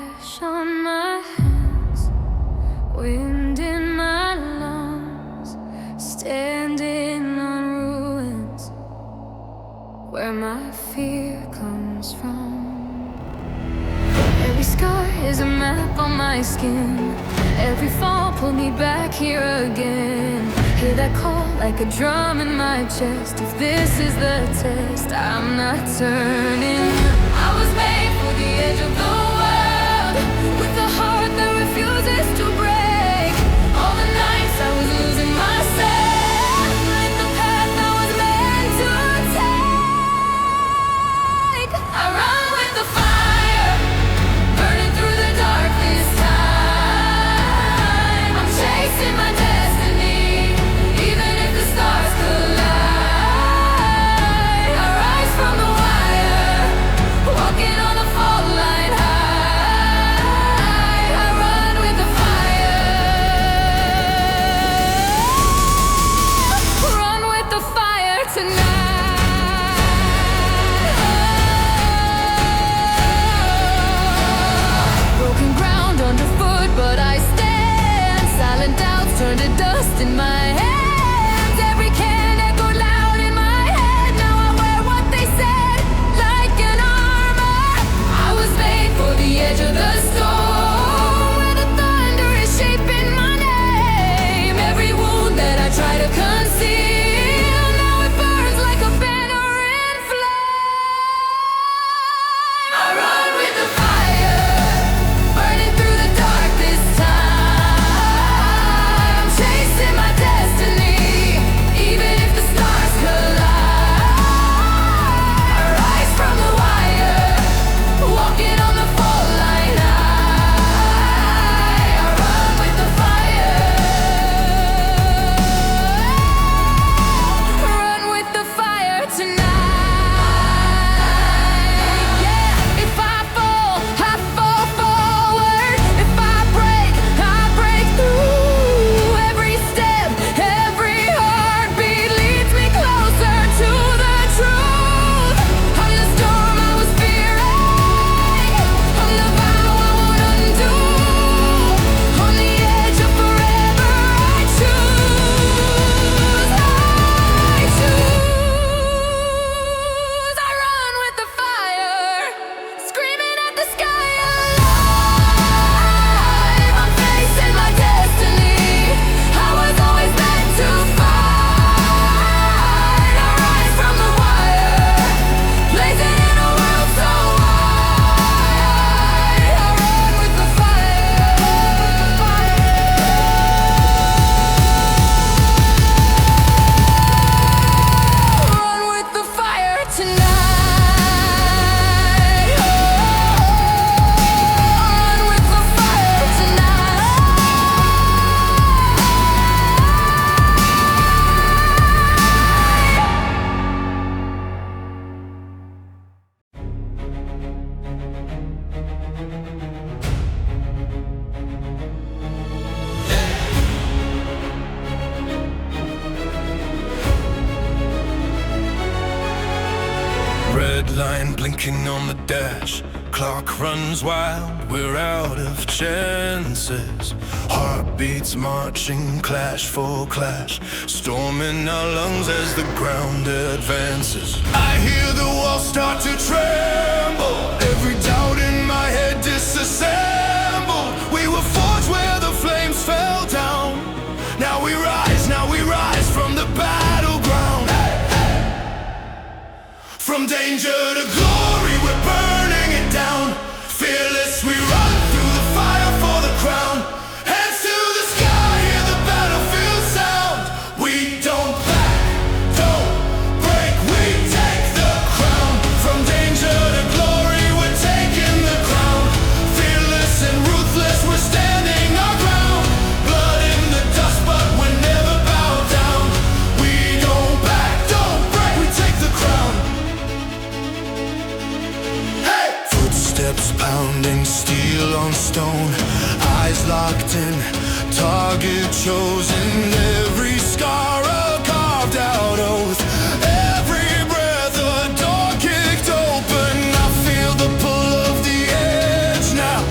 Ash on my hands, wind in my lungs, standing on ruins where my fear comes from. Every scar is a map on my skin. Every fall pulled me back here again. Hear that call like a drum in my chest. If this is the test, I'm not turning. I was made for the edge of the world, with a heart that refuses to break. All the nights I was losing myself, like the path I was meant to take. I run with the fire, burning through the dark this time. I'm chasing my destiny, even if the stars collide. I rise from the wire, walking on the fault line high. I run with the fire, run with the fire tonight. Broken ground underfoot, but I stand. Silent doubts turn to dust in my hands. Every can echoed loud in my head. Now I wear what they said, like an armor. I was made for the edge of the storm, where the thunder is shaping my name. Every wound that I try to conceal, now it burns like a banner in flame. I run with the fire, burning through the dark this time. I'm chasing my destiny, even if the stars collide. I rise from the wire, walking on the fault line high. I run with the fire, run with the fire tonight. Yeah, if I fall forward. If I break through. Every step, every heartbeat leads me closer to the truth. I'm the storm I was fearing, I'm the vow I won't undo. On the edge of forever, I choose. I run with the fire, screaming at the sky alive. I'm facing my destiny, I was always meant to fight. I rise from the wire, blazing in a world so wide. I run with the fire, run with the fire tonight. Run with the fire Red line blinking on the dash. Clock runs wild, we're out of chances. Heartbeats marching, clash for clash. Storm in our lungs as the ground advances. I hear the walls start to tremble. Every doubt in my head disassembled. We were forged where the flames fell down. Now we rise from the battleground. From danger to glory, we're burning it down. Fearless, we run through the fire for the crown. Hands to the sky, hear the battlefield sound. We don't back, don't break, we take the crown. From danger to glory, we're taking the crown. Fearless and ruthless, we're standing our ground. Blood in the dust, but we're never bowed down. We don't back, don't break, we take the crown. Footsteps pounding, steel on stone. Eyes locked in, target chosen. Every scar a carved out oath. Every breath a door kicked open. I feel the pull of the edge now.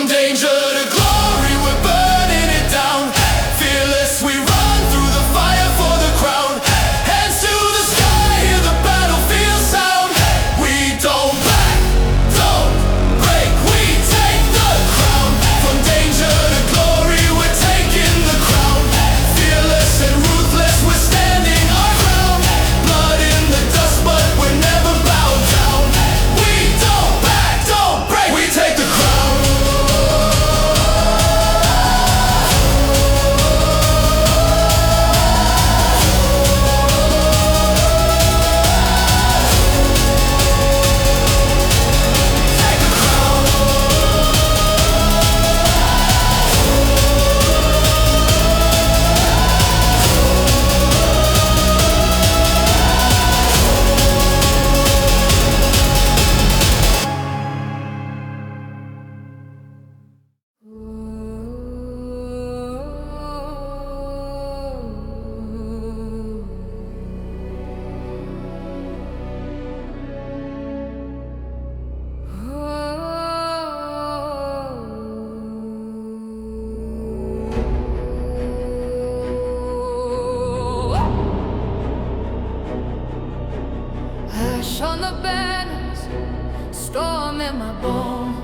From danger to glory, we're burning it down. Fearless, we run through the fire for the crown. Hands to the sky, hear the battlefield sound. We don't back, don't break, we take the crown. From danger to glory, we're taking the crown. Fearless and ruthless, we're standing our ground. Blood in the dust, but we're never bowed down. We don't back, don't break, we take the crown. Ash on the banners, storm in my bones.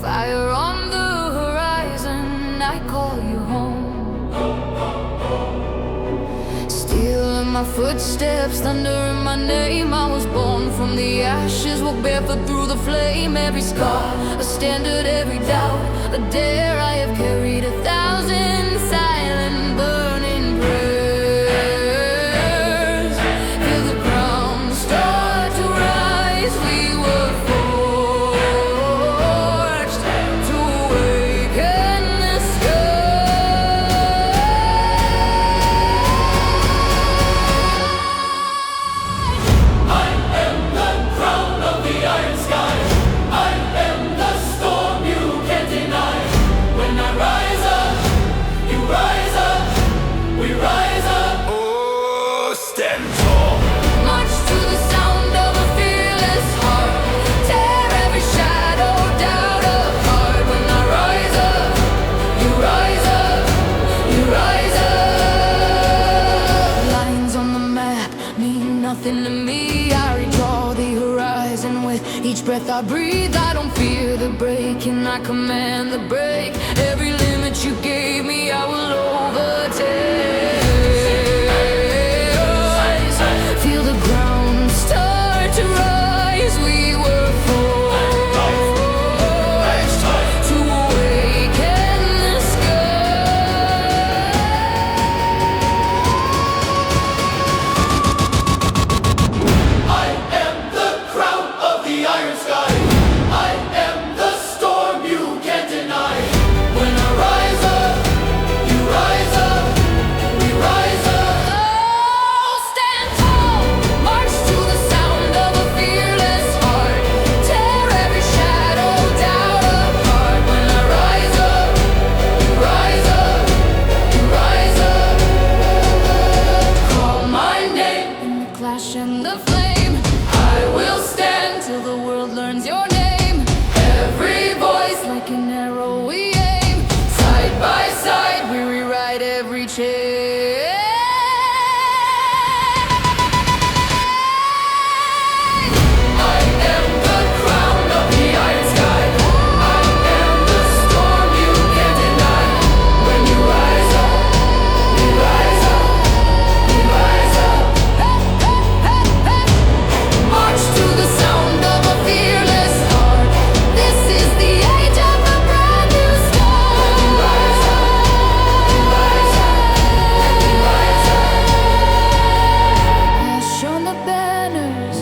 Fire on the horizon, I call you home. Steel in my footsteps, thunder in my name. I was born from the ashes, walk barefoot through the flame. Every scar, a standard, every doubt, a dare. I have carried 1,000 silent burning prayers. Feel the ground start to rise. We were forged to awaken the sky. I am the crown of the iron sky. I am the storm you can't deny. When I rise up, you rise up, we rise up. Oh, stand tall. March to the sound of a fearless heart. Tear every shadow, doubt apart. When I rise up, you rise up, you rise up. Lines on the map mean nothing to me. I redraw the horizon with each breath I breathe. I don't fear the breaking, I command the break. Every limit you gave me, I will overtake. Feel the ground start to rise. We were forged to awaken the sky. I am the crown of the iron sky. I am the storm you can't deny. When I rise up, you rise up, we rise up. Oh, stand tall, march to the sound of a fearless heart. Tear every shadow, doubt apart. When I rise up, you rise up, you rise up. Call my name in the clash and the flame. I will stand till the world learns your name. Every voice like an arrow we aim. Side by side we rewrite every chain. I am the crown of the iron sky. I am the storm you can't deny. When you rise up, we rise up, we rise up. March to the sound of a fearless heart. This is the age of a brand new start. Rise up, rise up, rise up. Ash on the banners,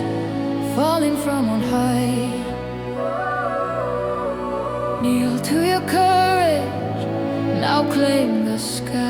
falling from on high. Kneel to your courage, now claim the sky.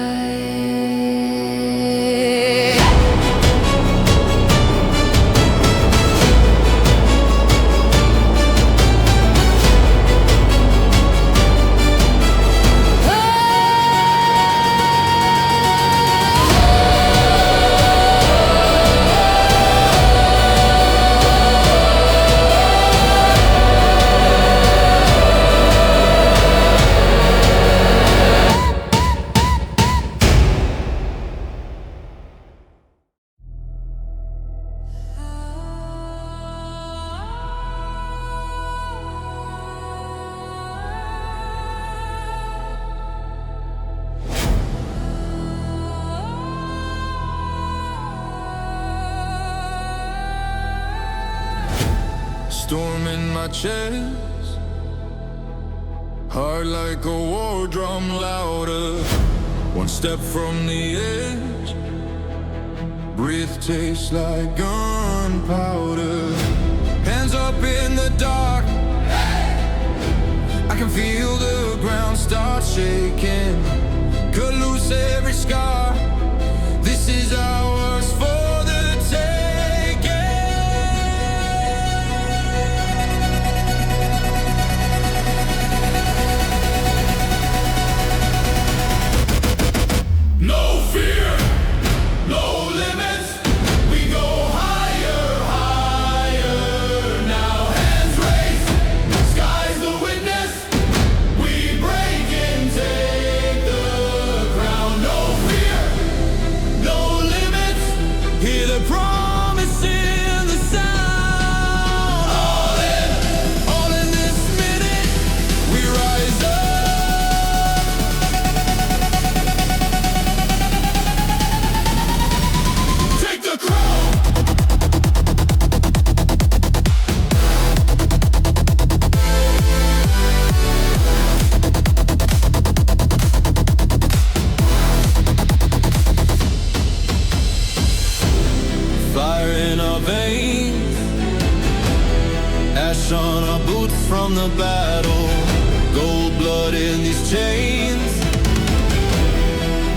storm in my chest, heart like a war drum louder. One step from the edge, breath tastes like gunpowder. Hands up in the dark, I can feel the ground start shaking. Cut loose every scar, this is ours for the taking. No fear, no limits. We go higher, higher. Now hands raised, sky's the witness. We break and take the crown. No fear, no limits. Hear the promise in the sound. All in this minute, we rise up. Take the crown. Fire in our veins, ash on our boots from the battle. Gold blood in these chains,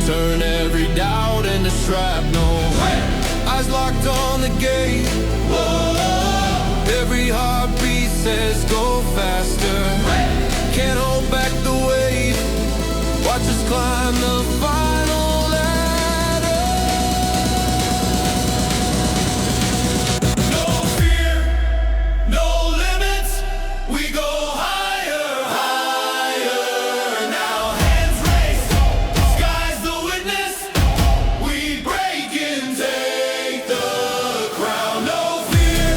turn every doubt into shrapnel. Eyes locked on the gate, every heartbeat says go faster. Can't hold back the weight, watch us climb the final ladder. No fear, no limits. We go higher, higher. Now hands raised, sky's the witness. We break and take the crown. No fear,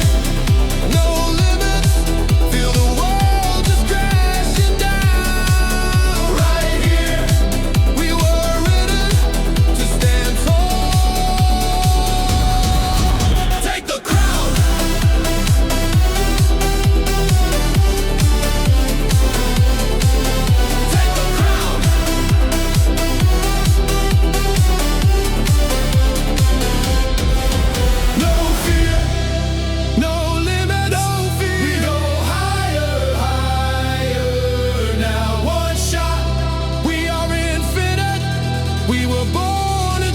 No limits, feel the world just crashing down. right here. We were written to stand tall. Take the crown. Take the crown. No fear, No limit, no we fear. go higher, higher. Now one shot, We are infinite. We were born to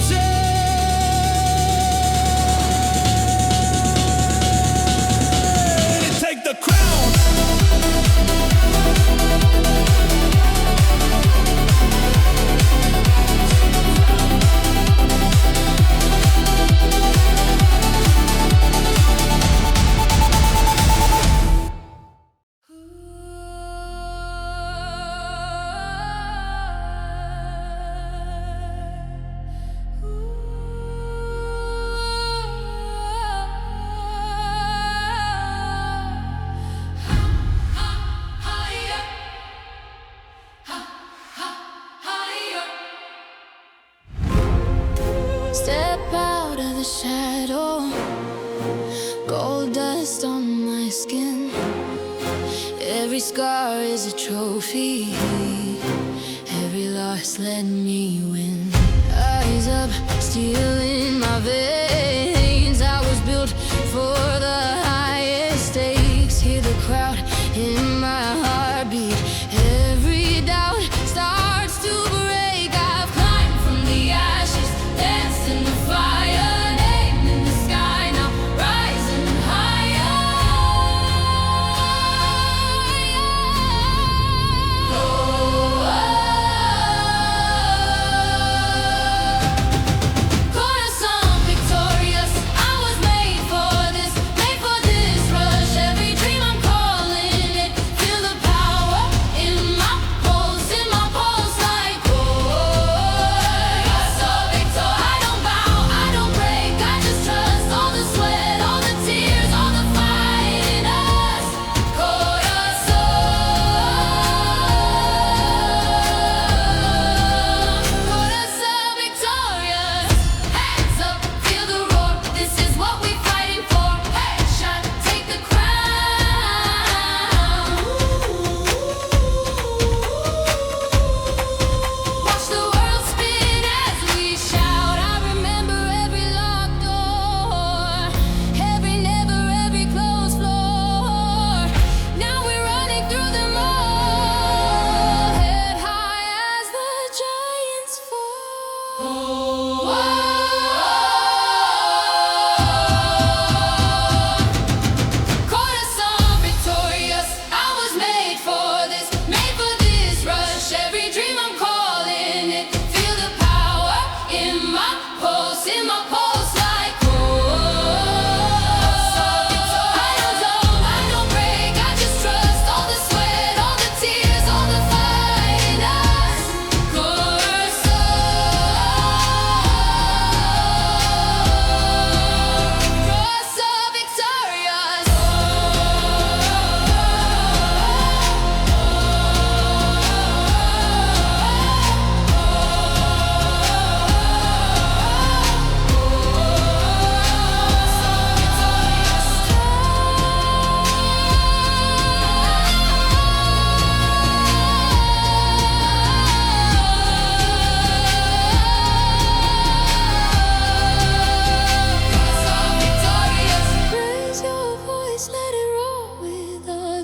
take the crown. Step out of the shadow, gold dust on my skin. Every scar is a trophy, every loss let me win. Eyes up, steel in my veins. I was built for the highest stakes. Hear the crowd in my heartbeat. Every doubt starts to break. I've climbed from the ashes, danced in the fire, name in the sky, now rising higher. Corazón Victorious.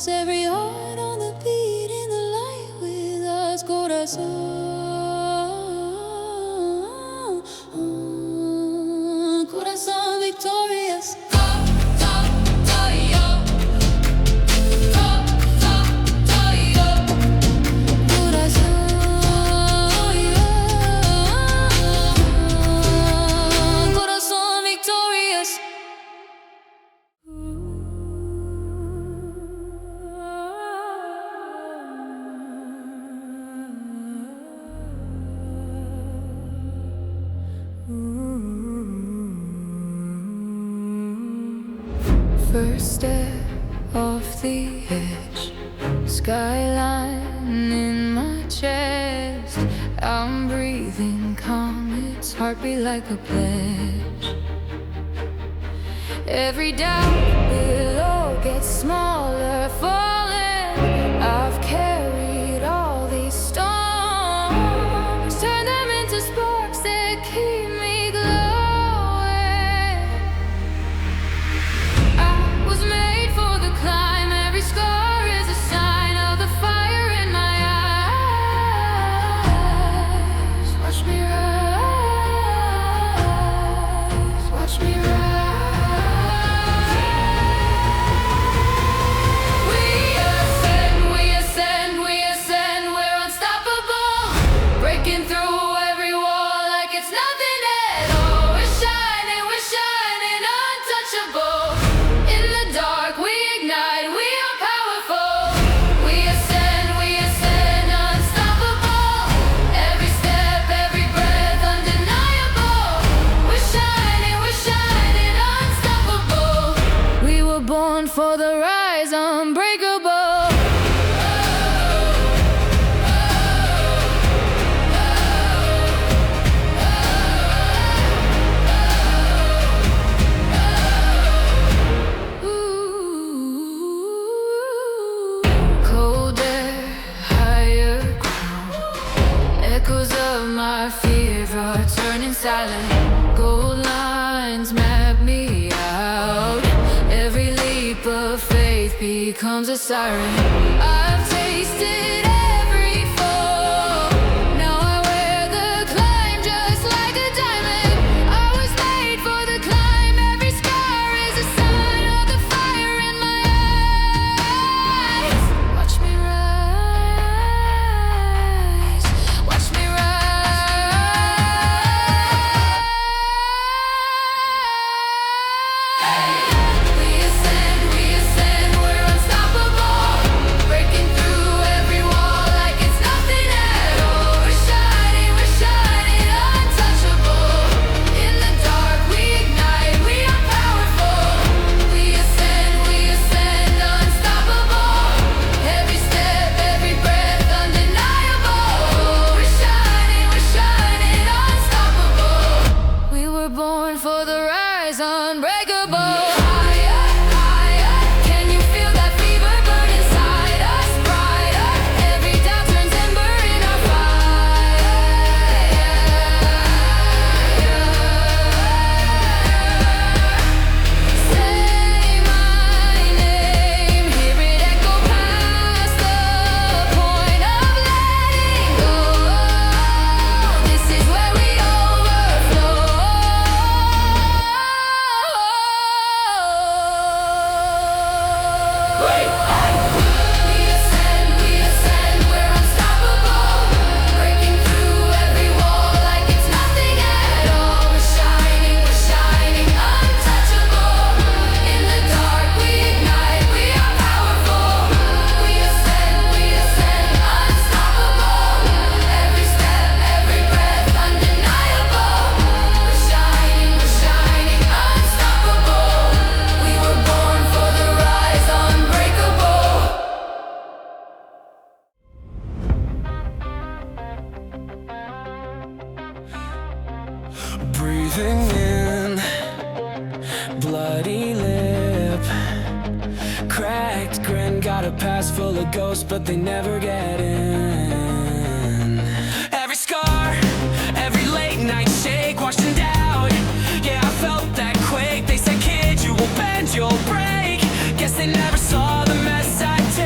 stars, every heart on the beat in the light with us, Corazón Victorious. First step off the edge, skyline in my chest. I'm breathing calm, it's heartbeat like a pledge. Every doubt below gets smaller, falling. I've carried all these storms, turn them into sparks that keep me glowing. I was made for the climb, every scar is a sign of the fire in my eyes. Watch me rise, watch me rise. For the rise, unbreakable. Cold air, higher ground. Echoes of my fear are turning silent. Gold lines map me out. Every leap of faith becomes a siren. I've tasted every fall. Now I wear the climb just like a diamond. I was made for the climb. Every scar is a sign of the fire in my eyes. Watch me rise, watch me rise. Unbreakable. Can you feel that fever burn inside us? Brighter. Every doubt turns ember in our fire. Say my name, hear it echo past the point of letting go. This is where we overflow. We ascend, we're unstoppable. Breaking through every wall like it's nothing at all. We're shining, untouchable. In the dark we ignite, we are powerful. We ascend, unstoppable. Every step, every breath, undeniable. We're shining, unstoppable. We were born for the rise, unbreakable. Breathing in, bloody lip, cracked grin, got a past full of ghosts, but they never get in. Every scar, every late night shake, washed in doubt. Yeah, I felt that quake. They said, kid, you will bend, you'll break. Guess they never saw the mess I take.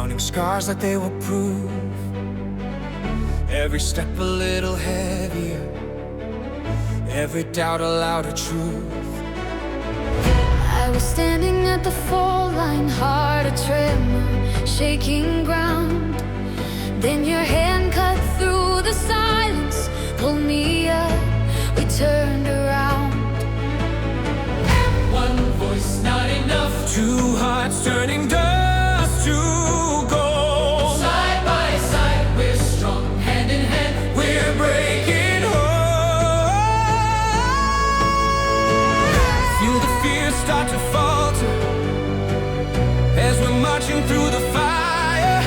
counting scars like they were proof. Every step a little heavier, every doubt a louder truth. I was standing at the fault line, heart a tremor, shaking ground. Then your hand cut through the silence, pulled me up, we turned around. One voice not enough. Two hearts turning dust to gold. Side by side, we're strong. Hand in hand, we're breaking home. Feel the fear start to falter as we're marching through the fire.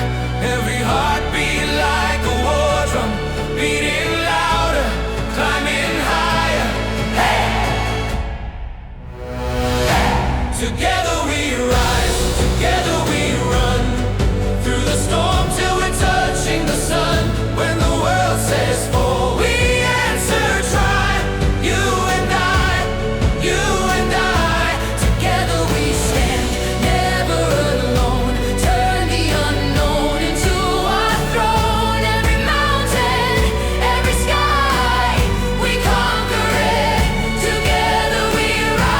Every heartbeat like a war drum, beating louder, climbing higher. Together we rise, together we run through the storm till we're touching the sun. When the world says fall, we answer try. You and I, you and I. Together we stand, never alone. Turn the unknown into our throne. Every mountain, every sky, we conquer it. Together we rise.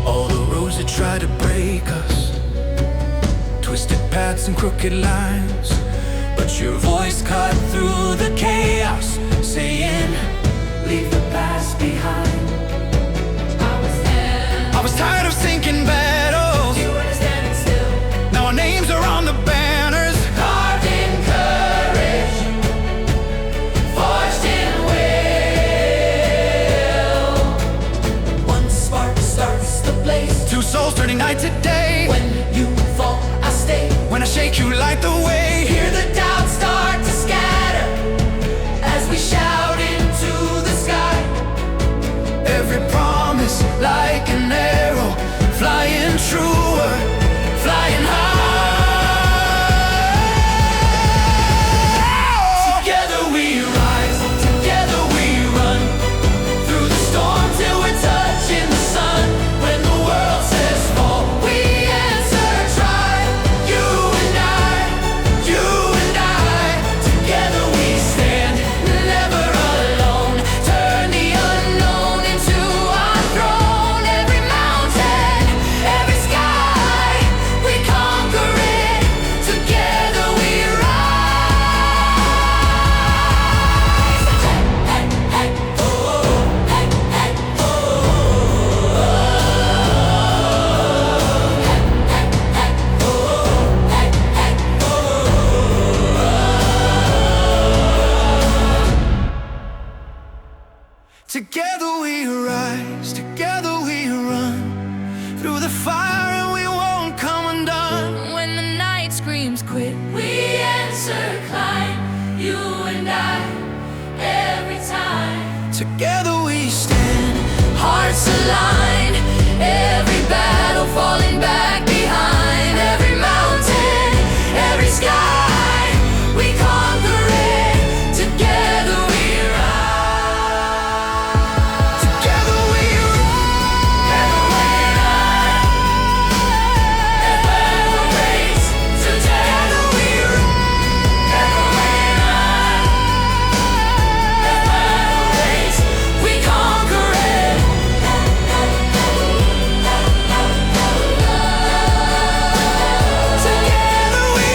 All the roads that try to break us, twisted paths and crooked lines, but your voice cut through the chaos, saying, leave the past behind. I was tired of sinking battles. You were standing still, Now our names are on the banners. carved in courage, forged in will. One spark starts the blaze. Two souls turning night to day. When you fall, I stay. When I shake, you light the way. Hear the doubts start to scatter as we shout into the sky. Every promise like an arrow, flying truer, flying high. Together we rise, together we run through the storm till we're touching the sun. When the world says fall, we answer try. You and I, you and I. Together we stand, never alone. Turn the unknown into our throne. Every mountain, every sky, we conquer it. Together we rise. Hey, hey, oh, hey, hey, oh, hey, hey, oh, hey, hey, Together we rise, together we run through the fire and we won't come undone. When the night screams quit, we answer climb, you and I, every time. Together we stand, Hearts aligned, every battle falling back behind. Every mountain, every sky, we conquer it. Together we rise. together we Together we run, and we'll race. Together we together we run, and we'll race. We conquer it. together we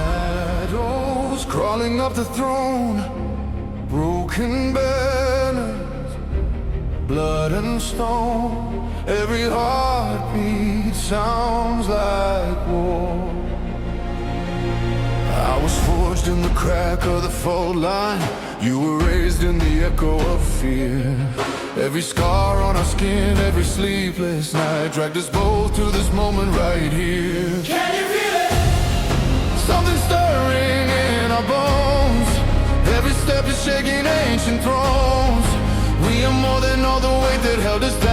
Shadows crawling up the throne, broken banners, blood and stone. Every heartbeat sounds like war. I was forged in the crack of the fault line. You were raised in the echo of fear. Every scar on our skin, every sleepless night dragged us both to this moment moment right here. Can you feel it? Something stirring in our bones. Every step is shaking ancient thrones. We are more than all the weight that held us down.